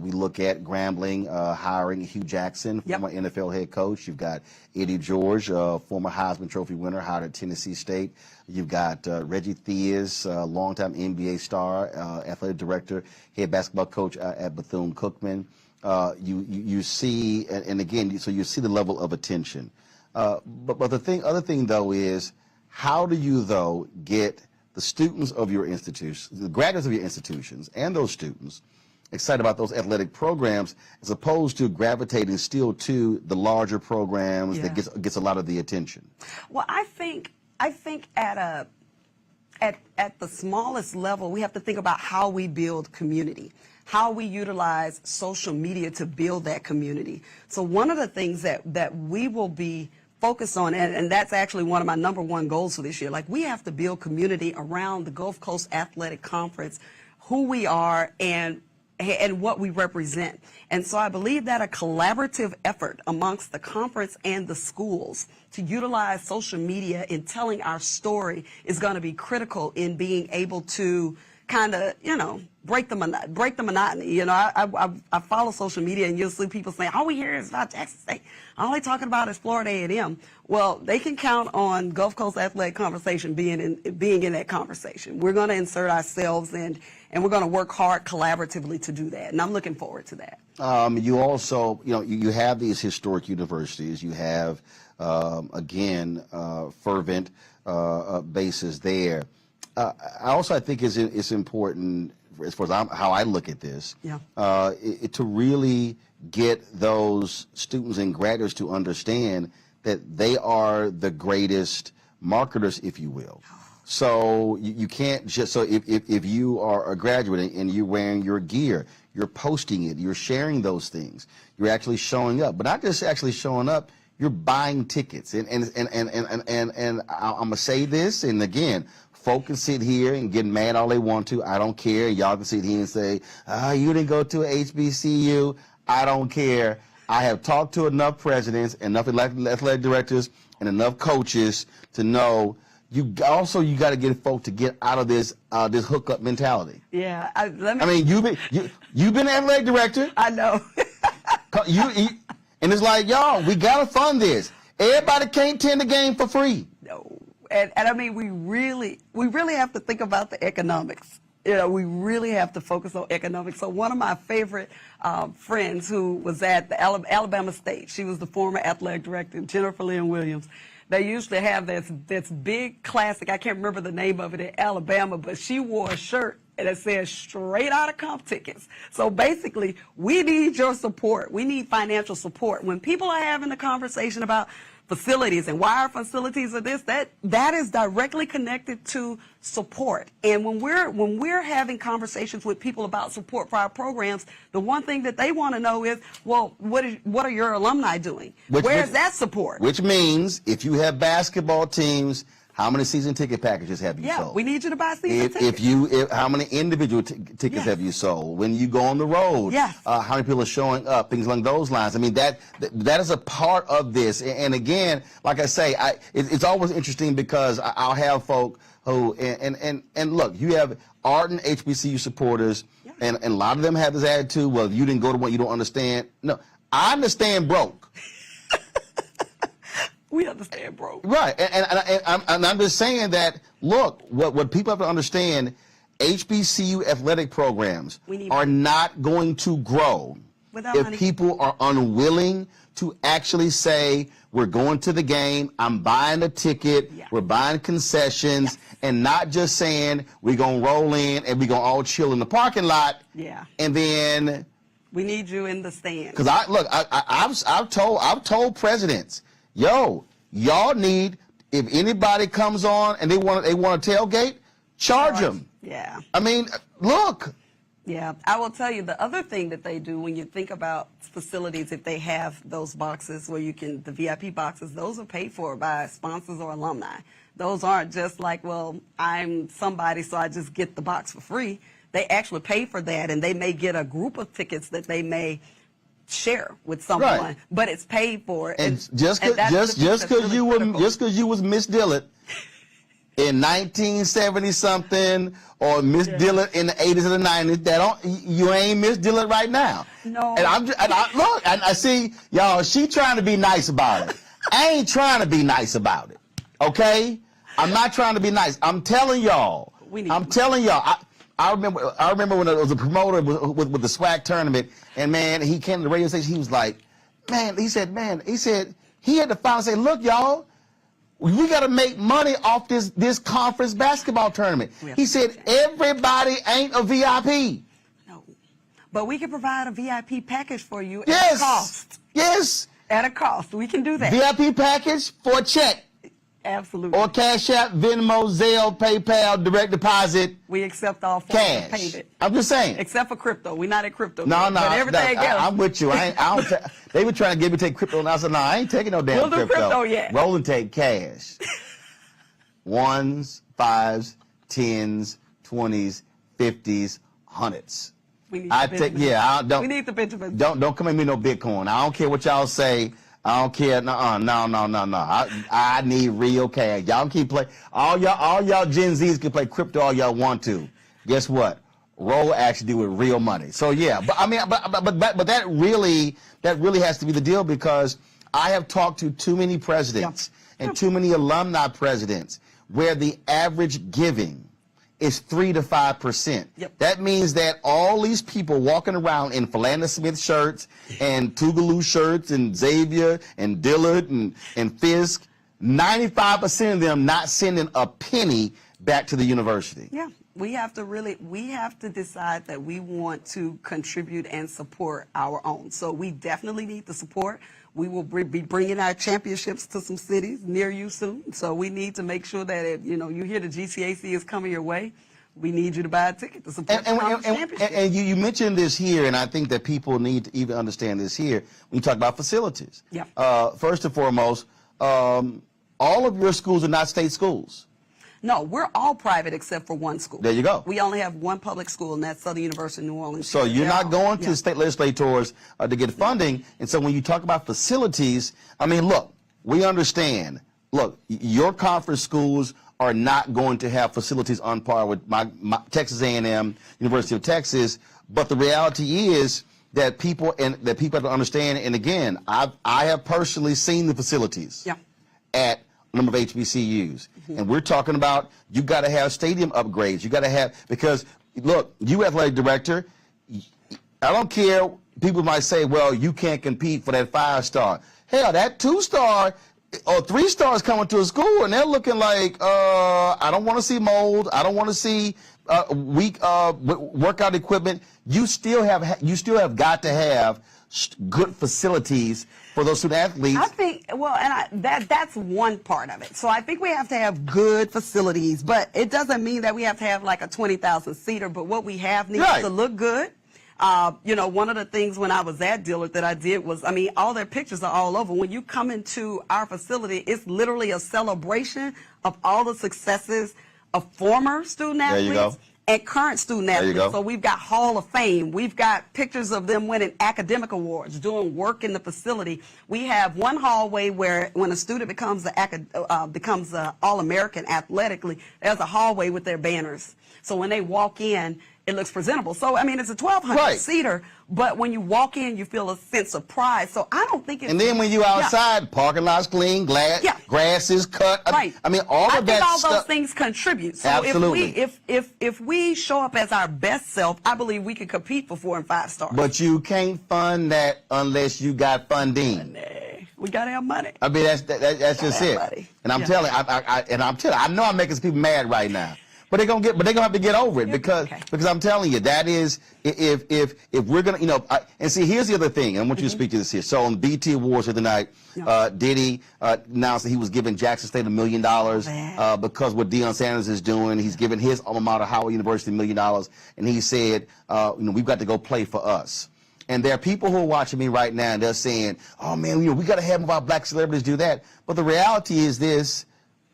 We look at Grambling hiring Hugh Jackson, former NFL head coach. You've got Eddie George, former Heisman Trophy winner, hired at Tennessee State. You've got Reggie Theus, longtime NBA star, athletic director, head basketball coach at Bethune-Cookman. You see, and again, so you see the level of attention. But the other thing though is, how do you though get the students of your institutions, the graduates of your institutions, and those students excited about those athletic programs, as opposed to gravitating still to the larger programs that gets a lot of the attention? Well, I think at the smallest level, we have to think about how we build community, how we utilize social media to build that community. So one of the things that we will be focused on, and that's actually one of my #1 goals for this year, like we have to build community around the Gulf Coast Athletic Conference, who we are and what we represent. And so I believe that a collaborative effort amongst the conference and the schools to utilize social media in telling our story is going to be critical in being able to kind of, break the monotony. I follow social media, and you'll see people saying, all we hear is about Jackson State. All they talking about is Florida A&M. Well, they can count on Gulf Coast Athletic Conversation being in that conversation. We're going to insert ourselves and we're going to work hard collaboratively to do that. And I'm looking forward to that. You also, you have these historic universities. You have, again, fervent bases there. I think it's important, as far as how I look at this, to really get those students and graduates to understand that they are the greatest marketers, if you will. So you can't just, so if you are a graduate and you're wearing your gear, you're posting it, you're sharing those things, you're actually showing up, but not just actually showing up, you're buying tickets. And I'm gonna say this, and again, folk can sit here and get mad all they want to. I don't care. Y'all can sit here and say, you didn't go to a HBCU. I don't care. I have talked to enough presidents, enough athletic directors, and enough coaches to know you got to get folk to get out of this hookup mentality. Yeah. You've been athletic director. I know. And it's like, y'all, we got to fund this. Everybody can't attend the game for free. No. And I mean, we really have to think about the economics. We really have to focus on economics. So one of my favorite friends who was at the Alabama State, she was the former athletic director, Jennifer Lynn Williams. They used to have this big classic, I can't remember the name of it, in Alabama, but she wore a shirt and it says straight out of comp tickets. So basically, we need your support. We need financial support. When people are having a conversation about facilities and why our facilities are this, that is directly connected to support. And when we're having conversations with people about support for our programs, the one thing that they want to know is, well, what are your alumni doing? Where's that support? Which means if you have basketball teams, how many season ticket packages have you sold? We need you to buy season tickets. How many individual tickets have you sold? When you go on the road, how many people are showing up? Things along those lines. I mean, that is a part of this. And again, like I say, it's always interesting because I'll have folk who and look, you have ardent HBCU supporters, and a lot of them have this attitude. Well, if you didn't go to one, you don't understand. No, I understand broke. We understand, bro. Right, and I'm just saying that, look, what people have to understand, HBCU athletic programs are not going to grow if people are unwilling to actually say, we're going to the game, I'm buying a ticket, we're buying concessions, and not just saying, we're going to roll in and we're going to all chill in the parking lot, and then... We need you in the stands. Because I've told presidents, yo, y'all need, if anybody comes on and they want to tailgate, charge them. Yeah. I mean, look. Yeah, I will tell you the other thing that they do when you think about facilities, if they have those boxes where you can, the VIP boxes, those are paid for by sponsors or alumni. Those aren't just like, well, I'm somebody, so I just get the box for free. They actually pay for that, and they may get a group of tickets that they may share with someone, Right. but it's paid for. And just because you was Miss Dillard in 1970 something, or Miss Dillard in the 80s and the 90s, you ain't Miss Dillard right now. No. And I see y'all. She trying to be nice about it. I ain't trying to be nice about it. Okay, I'm not trying to be nice. I'm telling y'all. I remember when I was a promoter with the SWAC tournament, and man, he came to the radio station. He was like, he said he had to finally say, look, y'all, we got to make money off this conference basketball tournament. He said, everybody ain't a VIP. No, but we can provide a VIP package for you at Yes. a cost. Yes. At a cost. We can do that. VIP package for a check. Absolutely. Or Cash App, Venmo, Zelle, PayPal, direct deposit. We accept all forms of Cash. payment. I'm just saying. Except for crypto. We're not at crypto. No, But everything else. I'm with you. They were trying to get me to take crypto, and I said, no, I ain't taking no damn We'll do crypto yet. Roland take cash. Ones, fives, tens, 20s, 50s, hundreds. We need I the take, Benjamin. We need the Benjamin. Don't come at me no Bitcoin. I don't care what y'all say. I don't care. No. I need real cash. Y'all keep playing. All y'all Gen Zs can play crypto all y'all want to. Guess what? Roll actually do with real money. So yeah, but I mean, but that really has to be the deal, because I have talked to too many presidents and too many alumni presidents where the average giving is 3 to 5%. That means that all these people walking around in Philander Smith shirts and Tougaloo shirts and Xavier and Dillard and Fisk, 95% of them not sending a penny back to the university. Yeah. We have to decide that we want to contribute and support our own. So we definitely need the support. We will be bringing our championships to some cities near you soon. So we need to make sure that if you hear the GCAC is coming your way, we need you to buy a ticket to support the conference championship. And you mentioned this here, and I think that people need to even understand this here when you talk about facilities. Yeah. First and foremost, all of your schools are not state schools. No, we're all private except for one school. There you go. We only have one public school, and that's Southern University of New Orleans. So you're not going to state legislators to get funding. And so when you talk about facilities, I mean, look, we understand. Look, your conference schools are not going to have facilities on par with my Texas A&M, University of Texas. But the reality is that people have to understand. And again, I have personally seen the facilities at a number of HBCUs. And we're talking about, you got to have stadium upgrades. You got to have, because look, you athletic director, I don't care, people might say, well, you can't compete for that 5-star. Hell, that 2-star or 3 stars coming to a school, and they're looking like, I don't want to see mold. I don't want to see weak workout equipment. You still have got to have good facilities for those student athletes. I think, well, and that's one part of it. So I think we have to have good facilities, but it doesn't mean that we have to have like a 20,000 seater. But what we have needs to look good. One of the things when I was at Dillard that I did was, I mean, all their pictures are all over. When you come into our facility, it's literally a celebration of all the successes of former student athletes and current student athletes. So we've got Hall of Fame. We've got pictures of them winning academic awards, doing work in the facility. We have one hallway where when a student becomes an All-American athletically, there's a hallway with their banners. So when they walk in, it looks presentable. So, I mean, it's a 1,200 seater, but when you walk in, you feel a sense of pride. So I don't think it's... And then when you outside, parking lot's clean, grass is cut. I mean, all of that stuff. I think all those things contribute. So if we show up as our best self, I believe we can compete for 4 and 5 stars. But you can't fund that unless you got funding. We got to have money. I mean, that's just it. And I'm telling you, I know I'm making some people mad right now. But they're gonna have to get over it because I'm telling you, that is, if we're gonna, you know, and see, here's the other thing, and I want you to speak to this here. So on BT Awards the other night, Diddy announced that he was giving Jackson State $1 million because what Deion Sanders is doing. He's giving his alma mater, Howard University, $1 million, and he said, you know, we've got to go play for us. And there are people who are watching me right now, and they're saying, oh man, you know, we got to have more of our black celebrities do that. But the reality is this: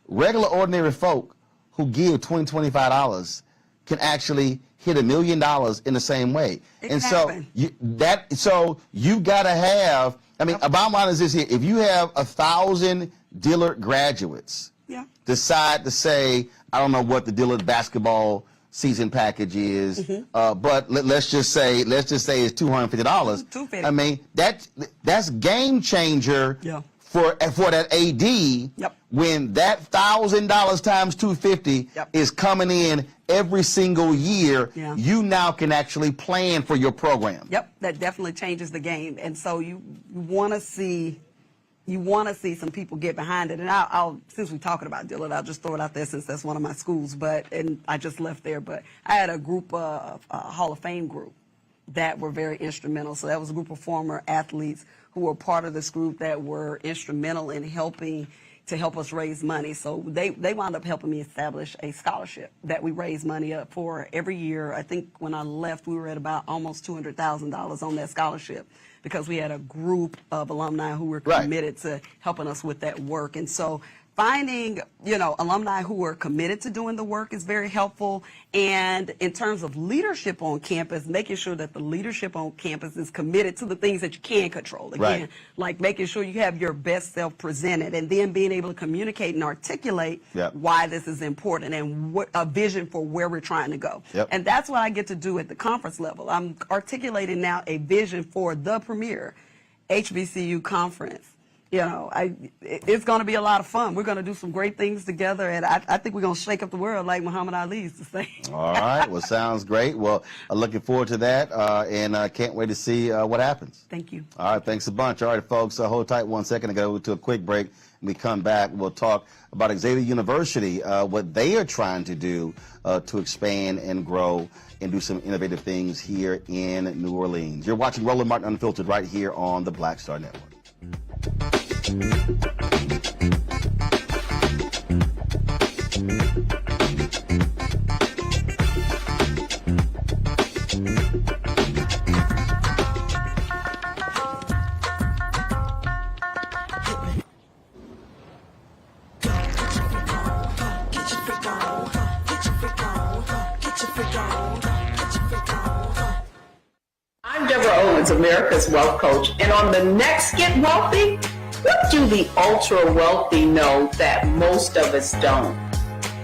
regular, ordinary folk who give $20, $25 can actually hit $1 million in the same way. So you've got to have. I mean, bottom line is this here: if you have 1,000 Dillard graduates, decide to say, I don't know what the Dillard basketball season package is, but let's just say it's $250. $250. I mean, that's game changer for that AD when that $1,000 times $250 is coming in every single year. You now can actually plan for your program. That definitely changes the game, and so you want to see some people get behind it. And I'll since we're talking about Dillard, I'll just throw it out there since that's one of my schools. And I just left there. But I had a group of Hall of Fame group that were very instrumental. So that was a group of former athletes who were part of this group that were instrumental in helping to help us raise money. So they wound up helping me establish a scholarship that we raise money up for every year. I think when I left, we were at about almost $200,000 on that scholarship, because we had a group of alumni who were committed to helping us with that work. And so finding, you know, alumni who are committed to doing the work is very helpful. And in terms of leadership on campus, making sure that the leadership on campus is committed to the things that you can control. Again, like making sure you have your best self presented, and then being able to communicate and articulate why this is important and what a vision for where we're trying to go. And that's what I get to do at the conference level. I'm articulating now a vision for the premier HBCU conference. You know, it's going to be a lot of fun. We're going to do some great things together, and I think we're going to shake up the world like Muhammad Ali used to say. All right. Well, sounds great. Well, looking forward to that, and can't wait to see what happens. Thank you. All right. Thanks a bunch. All right, folks, hold tight 1 second. I got to go to a quick break. When we come back, we'll talk about Xavier University, what they are trying to do to expand and grow and do some innovative things here in New Orleans. You're watching Roland Martin Unfiltered right here on the Black Star Network. I'm Deborah Owens, America's Wealth Coach, and on the next Get Wealthy, what do the ultra wealthy know that most of us don't?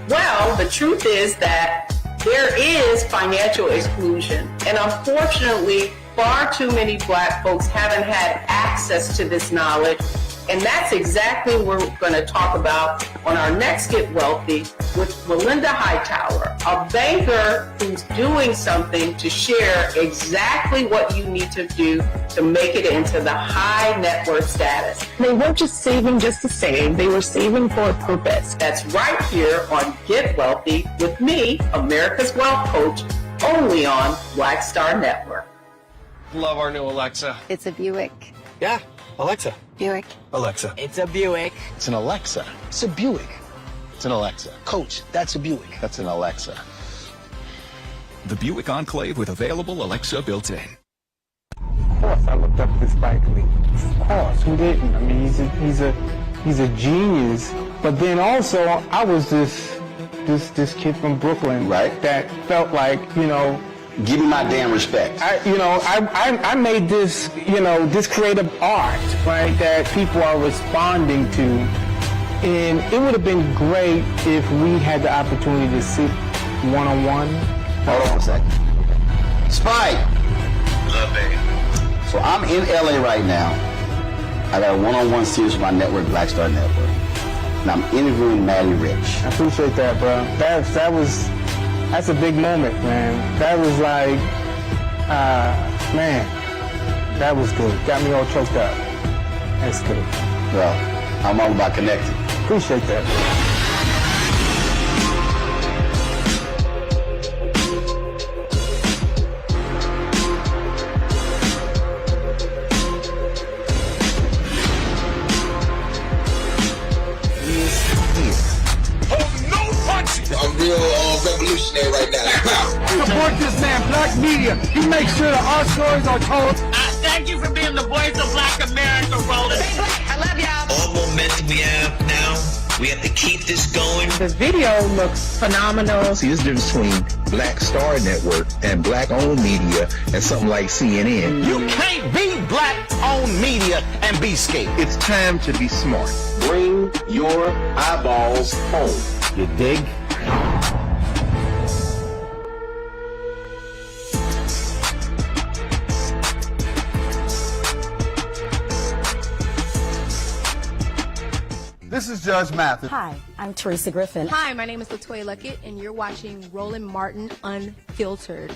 Well, the truth is that there is financial exclusion, and unfortunately, far too many Black folks haven't had access to this knowledge, and that's exactly what we're going to talk about on our next Get Wealthy with Melinda Hightower, a banker who's doing something to share exactly what you need to do to make it into the high net worth status. They weren't just saving just to save, they were saving for a purpose. That's right here on Get Wealthy with me, America's Wealth Coach, only on Black Star Network. Love our new Alexa. It's a Buick. Yeah, Alexa. Buick. Alexa. It's a Buick. It's an Alexa. It's a Buick. It's an Alexa. Coach, that's a Buick. That's an Alexa. The Buick Enclave with available Alexa built in. Of course, I looked up to Spike Lee. Of course, who didn't? I mean, he's a genius. But then also, I was this kid from Brooklyn, that felt like, you know, give me my damn respect. I made this, this creative art, right, that people are responding to. And it would have been great if we had the opportunity to sit one-on-one. Hold on a second. Spike! Love, baby. So I'm in LA right now. I got a one-on-one series with my network, Black Star Network. And I'm interviewing Maddie Rich. I appreciate that, bro. That's a big moment, man. That was like, man, that was good. Got me all choked up. That's good. Well, I'm all about connecting. Appreciate that. real revolutionary right now. Support this man, Black Media. He makes sure that our stories are told. Thank you for being the voice of Black America, Roland. Stay black. I love y'all. All momentum we have now, we have to keep this going. The video looks phenomenal. See, there's a difference between Black Star Network and Black-owned media and something like CNN. You can't be black-owned media and be scared. It's time to be smart. Bring your eyeballs home. You dig? This is Judge Mathis. Hi, I'm Teresa Griffin. Hi, my name is LaToya Luckett, and you're watching Roland Martin Unfiltered.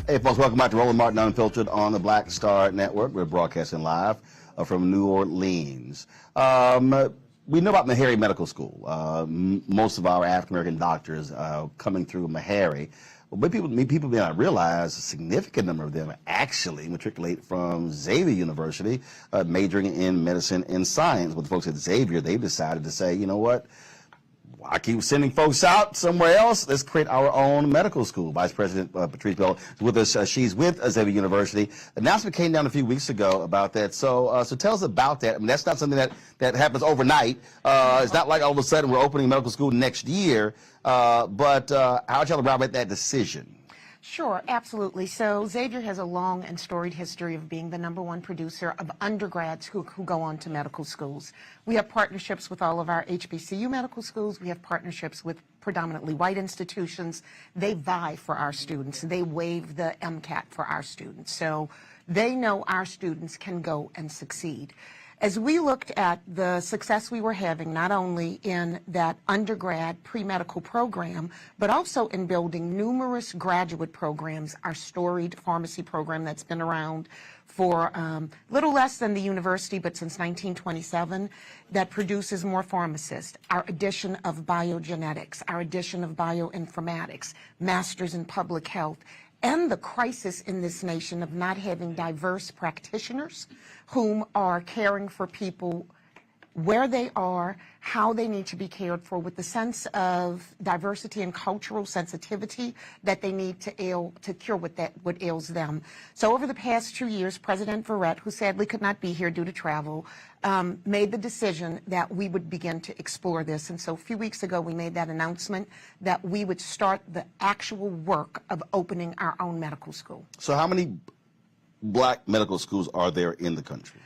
Hey, folks, welcome back to Roland Martin Unfiltered on the Black Star Network. We're broadcasting live from New Orleans. We know about Meharry Medical School. Most of our African-American doctors coming through Meharry. But people may not realize a significant number of them actually matriculate from Xavier University, majoring in medicine and science. But the folks at Xavier, they've decided to say, you know what? I keep sending folks out somewhere else. Let's create our own medical school. Vice President Patrice Bell is with us. She's with Xavier University. Announcement came down a few weeks ago about that. So tell us about that. I mean, that's not something that happens overnight. It's not like all of a sudden we're opening medical school next year. But how would y'all elaborate that decision? Sure, absolutely. So Xavier has a long and storied history of being the #1 producer of undergrads who go on to medical schools. We have partnerships with all of our HBCU medical schools. We have partnerships with predominantly white institutions. They vie for our students. They waive the MCAT for our students. So they know our students can go and succeed. As we looked at the success we were having, not only in that undergrad pre-medical program, but also in building numerous graduate programs, our storied pharmacy program that's been around for little less than the university, but since 1927, that produces more pharmacists, our addition of biogenetics, our addition of bioinformatics, masters in public health, and the crisis in this nation of not having diverse practitioners whom are caring for people where they are, how they need to be cared for, with the sense of diversity and cultural sensitivity that they need to cure what ails them. So over the past 2 years, President Verrett, who sadly could not be here due to travel, made the decision that we would begin to explore this. And so a few weeks ago, we made that announcement that we would start the actual work of opening our own medical school. So how many black medical schools are there in the country?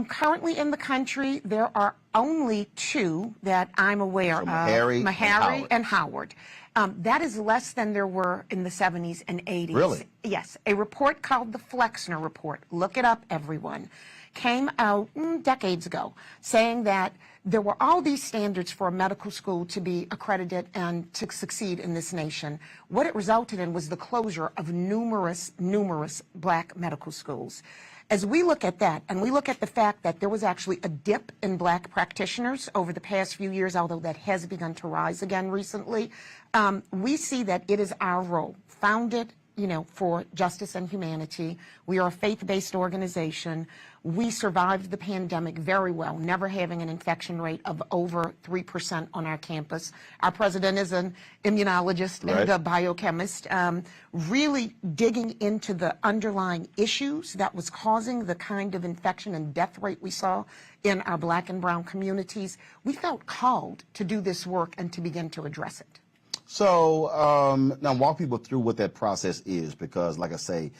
Currently in the country, there are only 2 that I'm aware of, Meharry and Howard. That is less than there were in the 70s and 80s. Really? Yes. A report called the Flexner Report, look it up, everyone, came out decades ago saying that there were all these standards for a medical school to be accredited and to succeed in this nation. What it resulted in was the closure of numerous black medical schools. As we look at that, and we look at the fact that there was actually a dip in black practitioners over the past few years, although that has begun to rise again recently, we see that it is our role, founded for justice and humanity. We are a faith-based organization. We survived the pandemic very well, never having an infection rate of over 3% on our campus. Our president is an immunologist and a biochemist, really digging into the underlying issues that was causing the kind of infection and death rate we saw in our black and brown communities. We felt called to do this work and to begin to address it. So now walk people through what that process is, because like I say,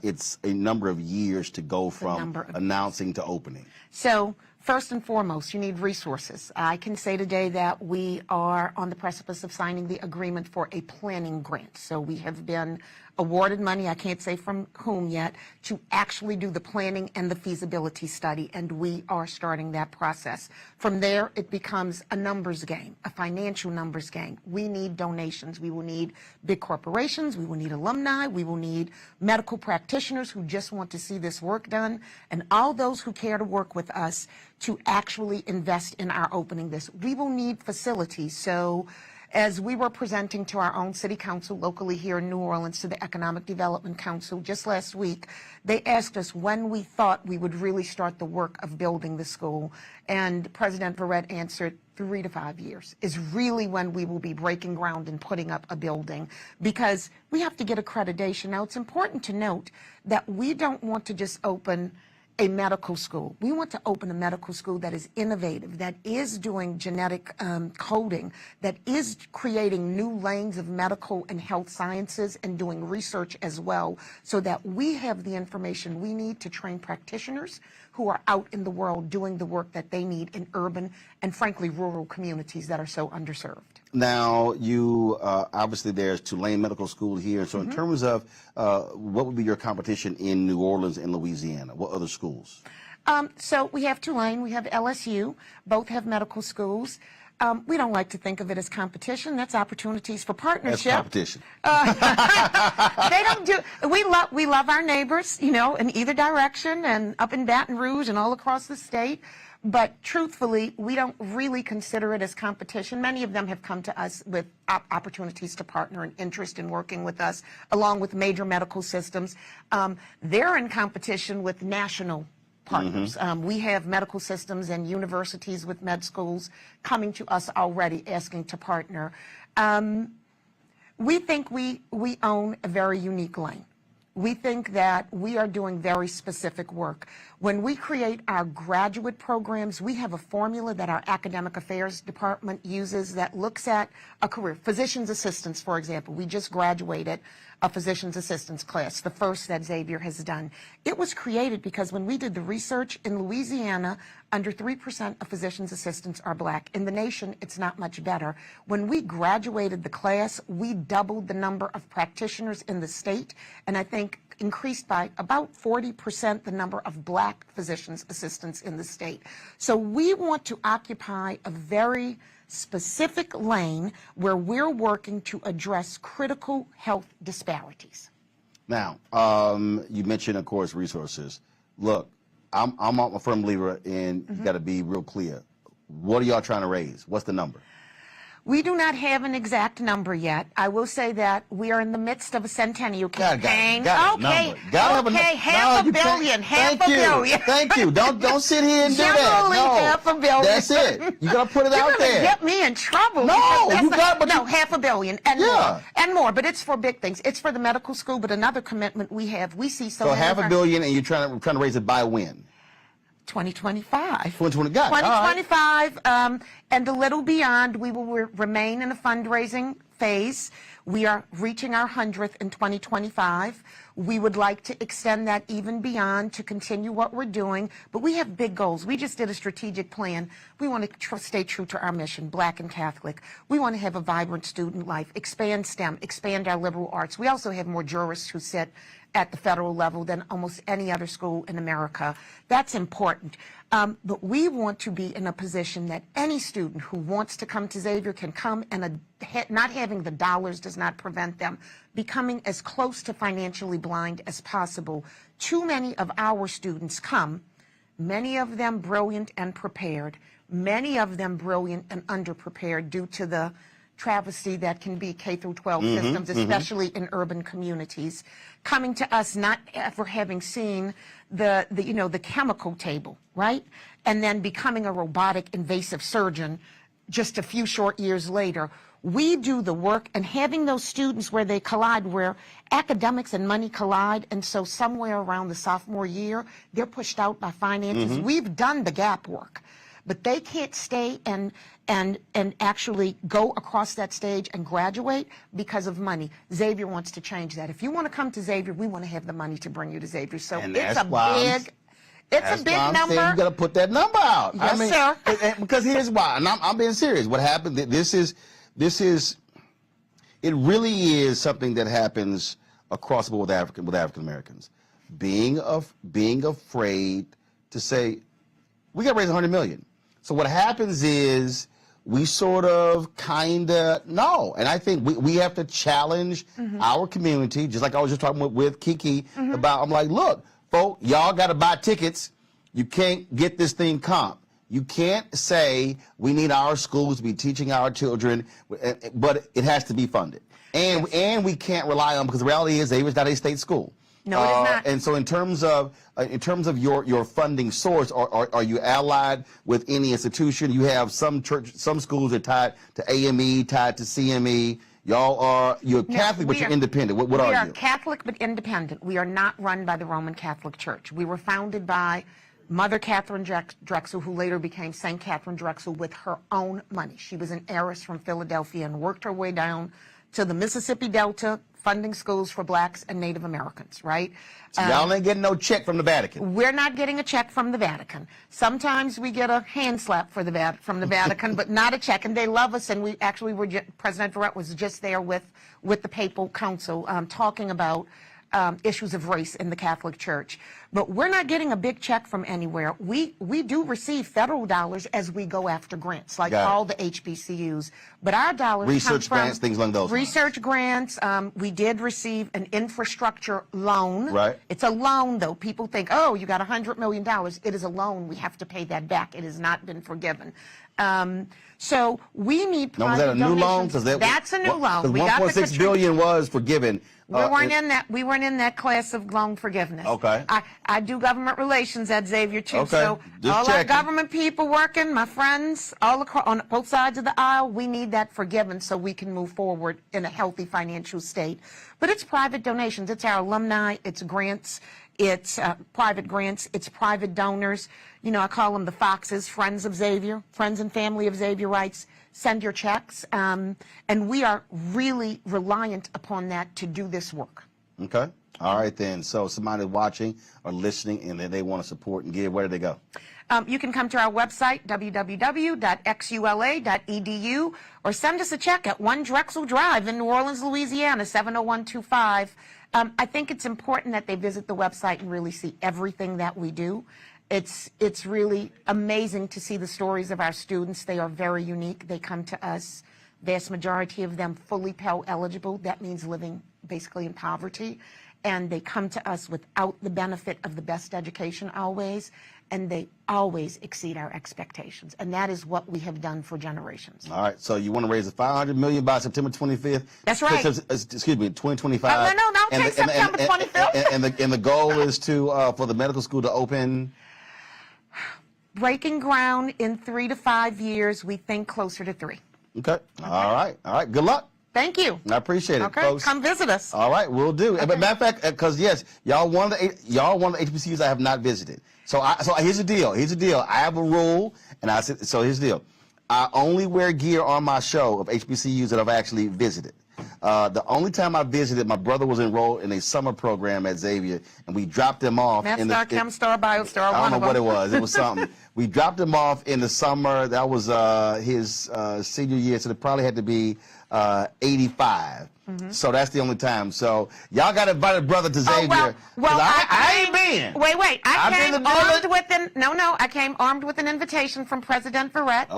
it's a number of years to go from announcing to opening. So first and foremost, you need resources. I can say today that we are on the precipice of signing the agreement for a planning grant. So we have been awarded money, I can't say from whom yet, to actually do the planning and the feasibility study, and we are starting that process. From there, it becomes a numbers game, a financial numbers game. We need donations. We will need big corporations. We will need alumni. We will need medical practitioners who just want to see this work done, and all those who care to work with us to actually invest in our opening this. We will need facilities. So as we were presenting to our own city council locally here in New Orleans, to the Economic Development Council just last week, they asked us when we thought we would really start the work of building the school. And President Verrett answered, 3 to 5 years is really when we will be breaking ground and putting up a building, because we have to get accreditation. Now, it's important to note that we don't want to just open a medical school. We want to open a medical school that is innovative, that is doing genetic coding, that is creating new lanes of medical and health sciences and doing research as well, so that we have the information we need to train practitioners who are out in the world doing the work that they need in urban and, frankly, rural communities that are so underserved. Now, you obviously there's Tulane Medical School here. So in terms of what would be your competition in New Orleans and Louisiana? What other schools? So we have Tulane, we have LSU, both have medical schools. We don't like to think of it as competition. That's opportunities for partnership. That's competition. They don't do. We love our neighbors, you know, in either direction, and up in Baton Rouge and all across the state. But truthfully, we don't really consider it as competition. Many of them have come to us with opportunities to partner and interest in working with us, along with major medical systems. They're in competition with national partners. We have medical systems and universities with med schools coming to us already asking to partner. We think we own a very unique lane. We think that we are doing very specific work. When we create our graduate programs, we have a formula that our academic affairs department uses that looks at a career. Physician's assistants, for example. We just graduated a physician's assistants class, the first that Xavier has done. It was created because when we did the research in Louisiana, under 3% of physician's assistants are black. In the nation, it's not much better. When we graduated the class, we doubled the number of practitioners in the state, and I think increased by about 40% the number of black physician's assistants in the state. So we want to occupy a very specific lane where we're working to address critical health disparities. Now, you mentioned, of course, resources. Look, I'm a firm believer in you got to be real clear. What are y'all trying to raise? What's the number? We do not have an exact number yet. I will say that we are in the midst of a centennial campaign. Half a billion. Thank you. Don't sit here and do that. No, half a billion. That's it. You got to put it out there. You're get me in trouble. No, you got. No, half a billion and more and more. But it's for big things. It's for the medical school. But another commitment we have. We see so. So half a billion, and you're trying to raise it by when? 2025. 2025, and a little beyond. We will remain in a fundraising phase. We are reaching our 100th in 2025. We would like to extend that even beyond to continue what we're doing, but we have big goals. We just did a strategic plan. We want to stay true to our mission, Black and Catholic. We want to have a vibrant student life, expand STEM, expand our liberal arts. We also have more jurists who sit at the federal level than almost any other school in America. That's important. But we want to be in a position that any student who wants to come to Xavier can come, and not having the dollars does not prevent them becoming as close to financially blind as possible. Too many of our students come, many of them brilliant and prepared, many of them brilliant and underprepared due to the travesty that can be K-12 systems, especially in urban communities, coming to us not ever having seen the chemical table, right? And then becoming a robotic invasive surgeon just a few short years later. We do the work, and having those students where they collide, where academics and money collide, and so somewhere around the sophomore year, they're pushed out by finances. We've done the gap work, but they can't stay and actually go across that stage and graduate because of money. Xavier wants to change that. If you want to come to Xavier, we want to have the money to bring you to Xavier. So it's a big number. You got to put that number out. Yes, sir. Because here's why, and I'm being serious. What happened? It really is something that happens across the board with African Americans, being afraid to say, we got to raise $100 million. So what happens is we sort of kind of no, and I think we have to challenge our community, just like I was just talking with Kiki about. I'm like, look, folks, y'all got to buy tickets. You can't get this thing comp. You can't say we need our schools to be teaching our children, but it has to be funded. And we can't rely on, because the reality is Xavier's not a state school. No, it is not. And so in terms of your funding source, are you allied with any institution? You have some schools are tied to AME, tied to CME. You're Catholic, but you're independent. What are you? We are Catholic but independent. We are not run by the Roman Catholic Church. We were founded by Mother Catherine Drexel, who later became St. Catherine Drexel, with her own money. She was an heiress from Philadelphia and worked her way down to the Mississippi Delta, funding schools for blacks and Native Americans, right? So y'all ain't getting no check from the Vatican. We're not getting a check from the Vatican. Sometimes we get a hand slap from the Vatican, but not a check, and they love us. And we actually President Verrett was just there with the Papal Council talking about issues of race in the Catholic Church. But we're not getting a big check from anywhere. We do receive federal dollars as we go after grants, like all the HBCUs. But our dollars research come from grants, things like those. Research grants. We did receive an infrastructure loan. Right. It's a loan, though. People think, oh, you got $100 million. It is a loan. We have to pay that back. It has not been forgiven. So we need private was that a new loan? That's a new loan. The $1.6 billion was forgiven. We weren't in that. We weren't in that class of loan forgiveness. Okay. I do government relations at Xavier too. Okay. So Just all checking. our government people working, my friends, all across on both sides of the aisle, we need that forgiven so we can move forward in a healthy financial state. But it's private donations. It's our alumni. It's grants. It's private grants. It's private donors. You know, I call them the Foxes, friends of Xavier, friends and family of Xavier Rights. Send your checks. And we are really reliant upon that to do this work. Okay. All right, then. So somebody watching or listening and they want to support and give, where do they go? You can come to our website, www.xula.edu, or send us a check at 1 Drexel Drive in New Orleans, Louisiana, 70125. I think it's important that they visit the website and really see everything that we do. It's really amazing to see the stories of our students. They are very unique. They come to us, vast majority of them fully Pell eligible. That means living basically in poverty. And they come to us without the benefit of the best education always, and they always exceed our expectations. And that is what we have done for generations. All right, so you want to raise the $500 million by September 25th? That's right. Excuse me, 2025. No, take September 25th. And the goal is to for the medical school to open? Breaking ground in 3 to 5 years. We think closer to 3. Okay. All right. Good luck. Thank you. I appreciate it, okay, folks. Come visit us. All right, we'll do. Okay. But matter of fact, because yes, y'all one of the HBCUs I have not visited. So here's the deal. I have a rule, and I said, so here's the deal. I only wear gear on my show of HBCUs that I've actually visited. The only time I visited, my brother was enrolled in a summer program at Xavier, and we dropped him off. Math Star, Chem Star, Bio Star, I don't know what it was. It was something. We dropped him off in the summer. That was his senior year, so it probably had to be 85. So that's the only time. So y'all got to invite a brother to Xavier. Well, I ain't been. Wait. I came armed with an invitation from President Verrett.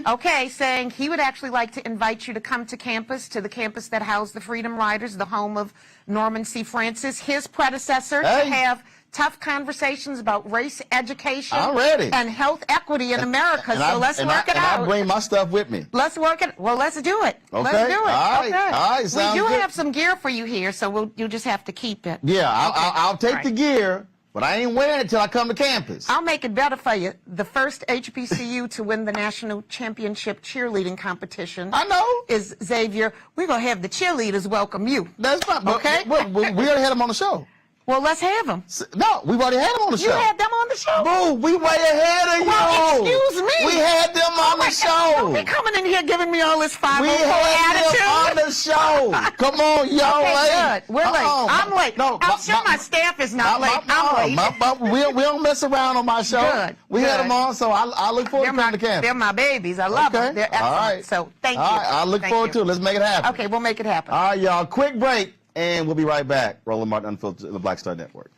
Okay, saying he would actually like to invite you to come to campus, to the campus that housed the Freedom Riders, the home of Norman C. Francis, his predecessor, to have tough conversations about race, education, and health equity in America. So let's work it out. And I bring my stuff with me. Let's work it. Well, let's do it. Okay. Let's do it. All right. Okay. All right. We do have some gear for you here, so you'll just have to keep it. Yeah, I'll take the gear, but I ain't wearing it till I come to campus. I'll make it better for you. The first HBCU to win the national championship cheerleading competition. I know. Is Xavier. We're gonna have the cheerleaders welcome you. That's fine. Okay. We already had them on the show. Well, let's have them. No, we've already had them on the show. You had them on the show? Boo, we way ahead of you. Well, excuse me. We had them on the show. Don't be coming in here giving me all this 504 We attitude. had them on the show. Come on, y'all late. Good. We're late. I'm late. No, I'm sure my staff is not late. I'm late. We don't mess around on my show. Good. We had them on, so I look forward to coming to campus. They're my babies. I love them. They're excellent. All right. So thank you. All right. I look forward to it. Let's make it happen. Okay, we'll make it happen. All right, y'all. Quick break. And we'll be right back. Roland Martin Unfiltered, the Black Star Network.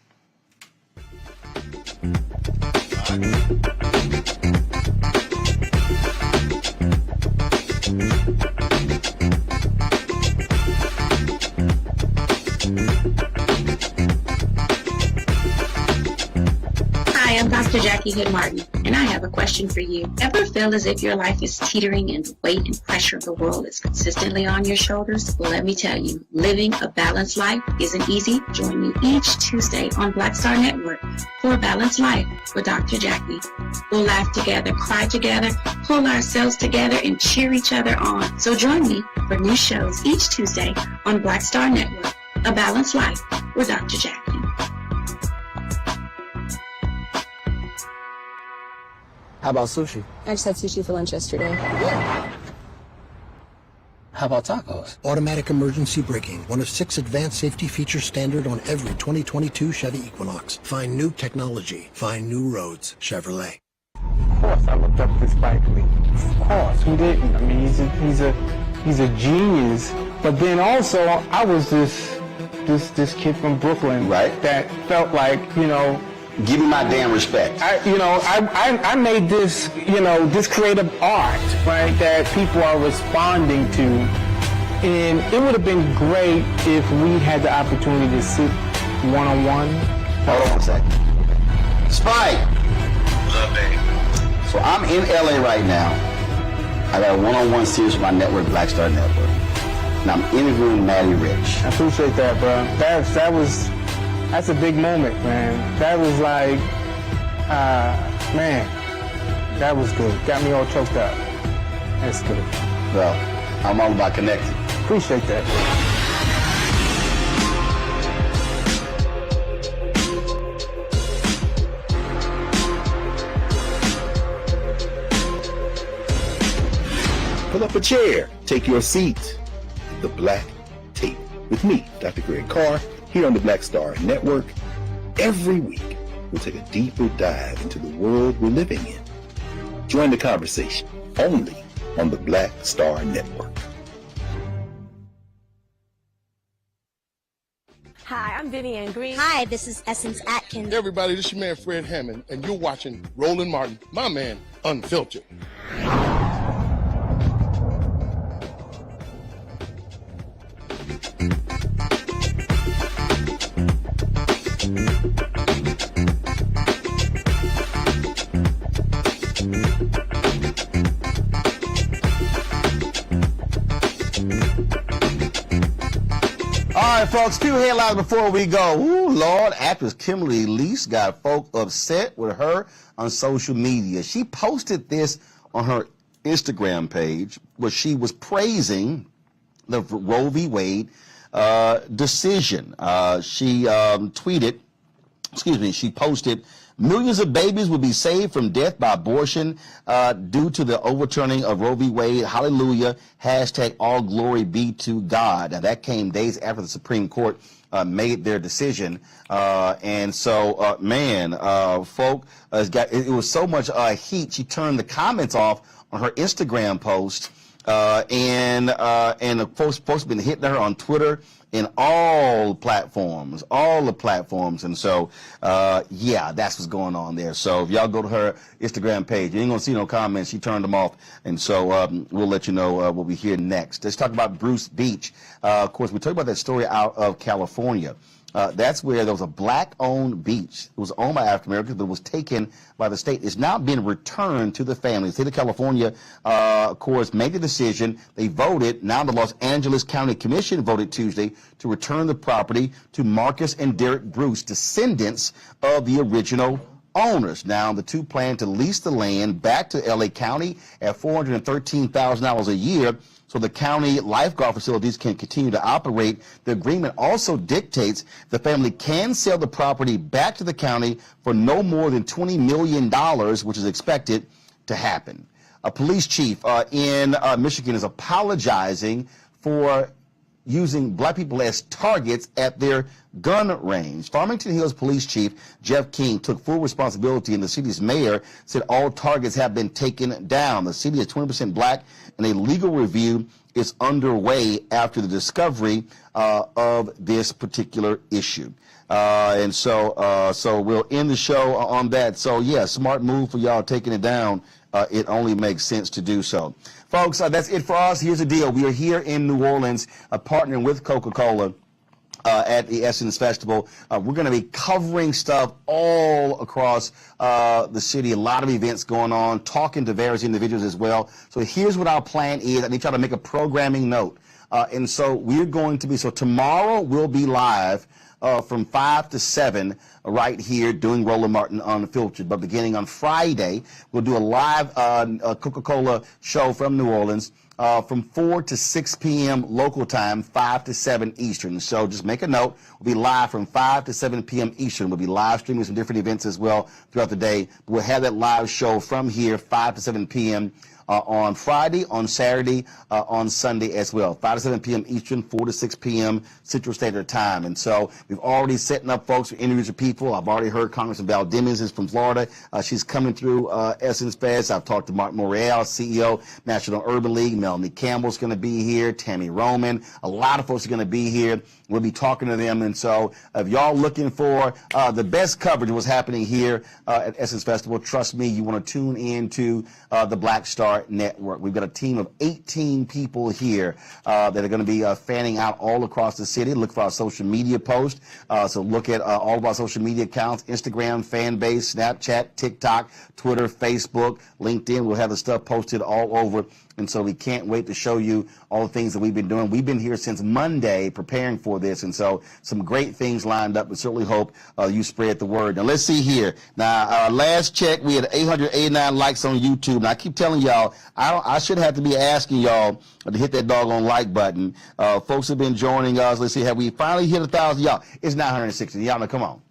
Hi, I'm Dr. Jackie Hood Martin, and I have a question for you. Ever feel as if your life is teetering and the weight and pressure of the world is consistently on your shoulders? Well, let me tell you, living a balanced life isn't easy. Join me each Tuesday on Black Star Network for a Balanced Life with Dr. Jackie. We'll laugh together, cry together, pull ourselves together, and cheer each other on. So join me for new shows each Tuesday on Black Star Network, A Balanced Life with Dr. Jackie. How about sushi? I just had sushi for lunch yesterday. How about tacos? Automatic emergency braking, one of 6 advanced safety features standard on every 2022 Chevy Equinox. Find new technology. Find new roads. Chevrolet. Of course, I looked up to Spike Lee. Of course, who didn't? I mean, he's a genius. But then also, I was this kid from Brooklyn, right? That felt like, you know. Give me my damn respect. I made this, this creative art, right, that people are responding to. And it would have been great if we had the opportunity to sit one-on-one. Hold on a second. Spike! What's up, babe? So I'm in LA right now. I got a one-on-one series with my network, Black Star Network. And I'm interviewing Maddie Rich. I appreciate that, bro. That's a big moment, man. That was like, man, that was good. Got me all choked up. That's good. Well, I'm all about connecting. Appreciate that. Pull up a chair. Take your seat. The Black Tape with me, Dr. Greg Carr, here on the Black Star Network. Every week, we'll take a deeper dive into the world we're living in. Join the conversation only on the Black Star Network. Hi, I'm Vivian Green. Hi, this is Essence Atkins. Hey everybody, this is your man Fred Hammond, and you're watching Roland Martin, my man, Unfiltered. All right, folks, few headlines before we go. Ooh, Lord, actress Kimberly Lease got folk upset with her on social media. She posted this on her Instagram page where she was praising the Roe v. Wade decision. She posted, millions of babies will be saved from death by abortion due to the overturning of Roe v. Wade. Hallelujah. Hashtag all glory be to God. Now, that came days after the Supreme Court made their decision. Folk, it was so much heat, she turned the comments off on her Instagram post. And the folks have been hitting her on Twitter and all the platforms. And so, that's what's going on there. So if y'all go to her Instagram page, you ain't gonna see no comments. She turned them off. And so, we'll let you know what we hear next. Let's talk about Bruce Beach. Of course, we talked about that story out of California. That's where there was a black-owned beach. It was owned by African Americans, but it was taken by the state. It's now been returned to the family. The state of California, of course, made the decision. They voted. Now the Los Angeles County Commission voted Tuesday to return the property to Marcus and Derek Bruce, descendants of the original owners. Now, the two plan to lease the land back to L.A. County at $413,000 a year, so the county lifeguard facilities can continue to operate. The agreement also dictates the family can sell the property back to the county for no more than $20 million, which is expected to happen. A police chief in Michigan is apologizing for using black people as targets at their gun range. Farmington Hills Police Chief Jeff King took full responsibility, and the city's mayor said all targets have been taken down. The city is 20% black, and a legal review is underway after the discovery of this particular issue. And so we'll end the show on that. So, yeah, smart move for y'all taking it down. It only makes sense to do so. Folks, that's it for us. Here's the deal. We are here in New Orleans partnering with Coca-Cola at the Essence Festival. We're going to be covering stuff all across the city, a lot of events going on, talking to various individuals as well. So here's what our plan is. I need y'all to make a programming note. And so we're going to be, so tomorrow we'll be live from 5 to 7 right here doing Roland Martin Unfiltered. But beginning on Friday, we'll do a live Coca-Cola show from New Orleans from 4 to 6 p.m. local time, 5 to 7 Eastern. So just make a note. We'll be live from 5 to 7 p.m. Eastern. We'll be live streaming some different events as well throughout the day. We'll have that live show from here, 5 to 7 p.m. On Friday, on Saturday, on Sunday as well. 5 to 7 p.m. Eastern, 4 to 6 p.m. Central Standard Time. And so we've already setting up folks for interviews with people. I've already heard Congressman Val Demings is from Florida. She's coming through Essence Fest. I've talked to Mark Morreale, CEO, National Urban League. Melanie Campbell's going to be here. Tammy Roman. A lot of folks are going to be here. We'll be talking to them. And so if y'all looking for the best coverage of what's happening here at Essence Festival, trust me, you want to tune in to the Black Star Network. We've got a team of 18 people here that are going to be fanning out all across the city. Look for our social media post. So look at all of our social media accounts, Instagram, fan base, Snapchat, TikTok, Twitter, Facebook, LinkedIn. We'll have the stuff posted all over. And so we can't wait to show you all the things that we've been doing. We've been here since Monday preparing for this. And so some great things lined up. We certainly hope you spread the word. Now, let's see here. Now, our last check, we had 889 likes on YouTube. Now, I keep telling y'all, I shouldn't have to be asking y'all to hit that doggone like button. Folks have been joining us. Let's see, have we finally hit 1,000? Y'all, it's 960. Y'all know, come on.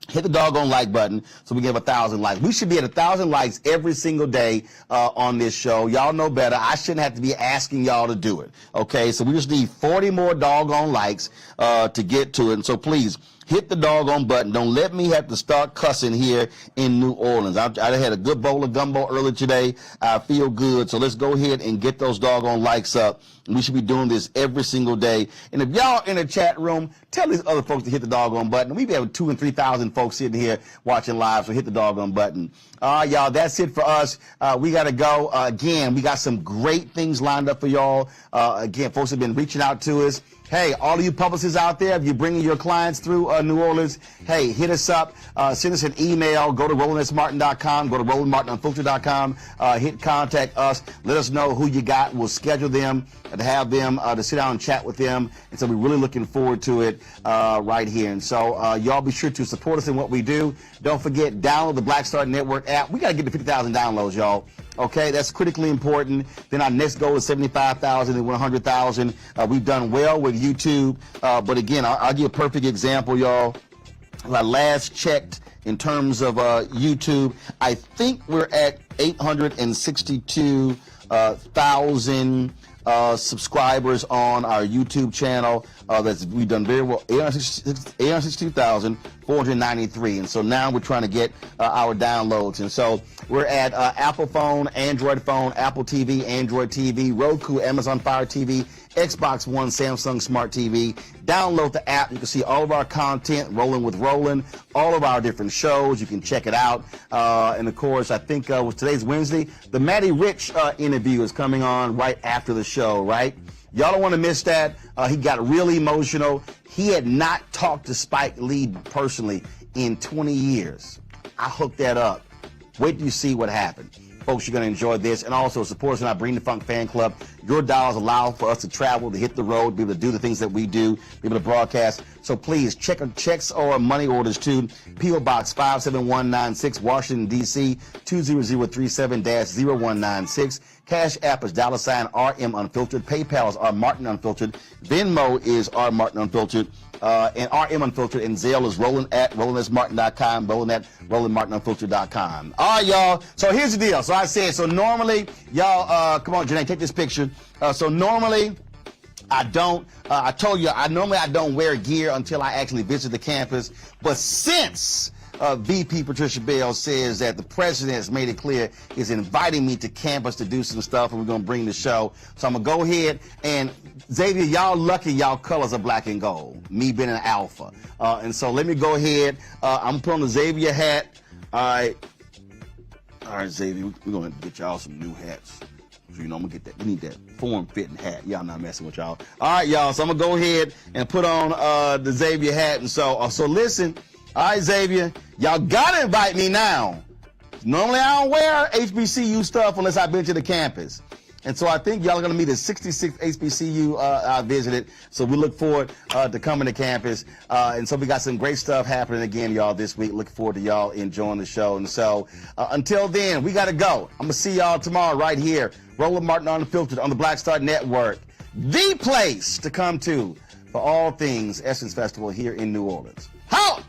Hit the doggone like button so we get 1,000 likes. We should be at 1,000 likes every single day on this show. Y'all know better. I shouldn't have to be asking y'all to do it. Okay, so we just need 40 more doggone likes to get to it. And so please, hit the doggone button. Don't let me have to start cussing here in New Orleans. I had a good bowl of gumbo earlier today. I feel good. So let's go ahead and get those doggone likes up. We should be doing this every single day. And if y'all in the chat room, tell these other folks to hit the doggone button. We be having 2,000 and 3,000 folks sitting here watching live, so hit the doggone button. Y'all, that's it for us. We got to go. Again, we got some great things lined up for y'all. Again, folks have been reaching out to us. Hey, all of you publicists out there, if you're bringing your clients through New Orleans, hey, hit us up. Send us an email. Go to RolandSMartin.com. Go to RolandMartinUnfiltered.com. Hit contact us. Let us know who you got. We'll schedule them to have them to sit down and chat with them. And so we're really looking forward to it right here. And so y'all be sure to support us in what we do. Don't forget, download the Black Star Network app. We got to get to 50,000 downloads, y'all. Okay, that's critically important. Then our next goal is 75,000 and 100,000. We've done well with YouTube, but again, I'll give a perfect example, y'all. I last checked in terms of YouTube. I think we're at 862,000 subscribers on our YouTube channel. We've done very well. 862,493, and so now we're trying to get our downloads. And so we're at Apple phone, Android phone, Apple TV, Android TV, Roku, Amazon Fire TV, Xbox One, Samsung Smart TV. Download the app. You can see all of our content, Rolling with Roland, all of our different shows. You can check it out. And of course, I think today's Wednesday. The Matty Rich interview is coming on right after the show, right? Y'all don't want to miss that. He got really emotional. He had not talked to Spike Lee personally in 20 years. I hooked that up. Wait till you see what happened. Folks, you're going to enjoy this. And also, support us in our Bring the Funk fan club. Your dollars allow for us to travel, to hit the road, be able to do the things that we do, be able to broadcast. So please, check our checks or money orders to P.O. Box 57196, Washington, D.C., 20037-0196. Cash App is $RM Unfiltered. PayPal is R Martin Unfiltered. Venmo is R Martin Unfiltered. And RM Unfiltered, and Zelle is Roland at RolandSMartin.com, Roland at RolandMartinUnfiltered.com. All right, y'all. So here's the deal. So I said, so normally, y'all, come on, Janae, take this picture. So normally, I don't, I told you, normally I don't wear gear until I actually visit the campus, but since VP Patricia Bell says that the president has made it clear is inviting me to campus to do some stuff, and we're going to bring the show. So I'm going to go ahead and, Xavier, y'all lucky y'all colors are black and gold, me being an alpha. And so let me go ahead. I'm putting on the Xavier hat. All right, Xavier, we're going to get y'all some new hats. So, you know, I'm going to get that. We need that form-fitting hat. Y'all not messing with y'all. All right, y'all. So I'm going to go ahead and put on the Xavier hat. And so listen. All right, Xavier, y'all gotta invite me now. Normally I don't wear HBCU stuff unless I've been to the campus. And so I think y'all are gonna meet at 66 HBCU I visited. So we look forward to coming to campus. And so we got some great stuff happening again, y'all, this week. Looking forward to y'all enjoying the show. And so until then, we gotta go. I'm gonna see y'all tomorrow right here. Roland Martin Unfiltered on the Black Star Network. The place to come to for all things Essence Festival here in New Orleans. How?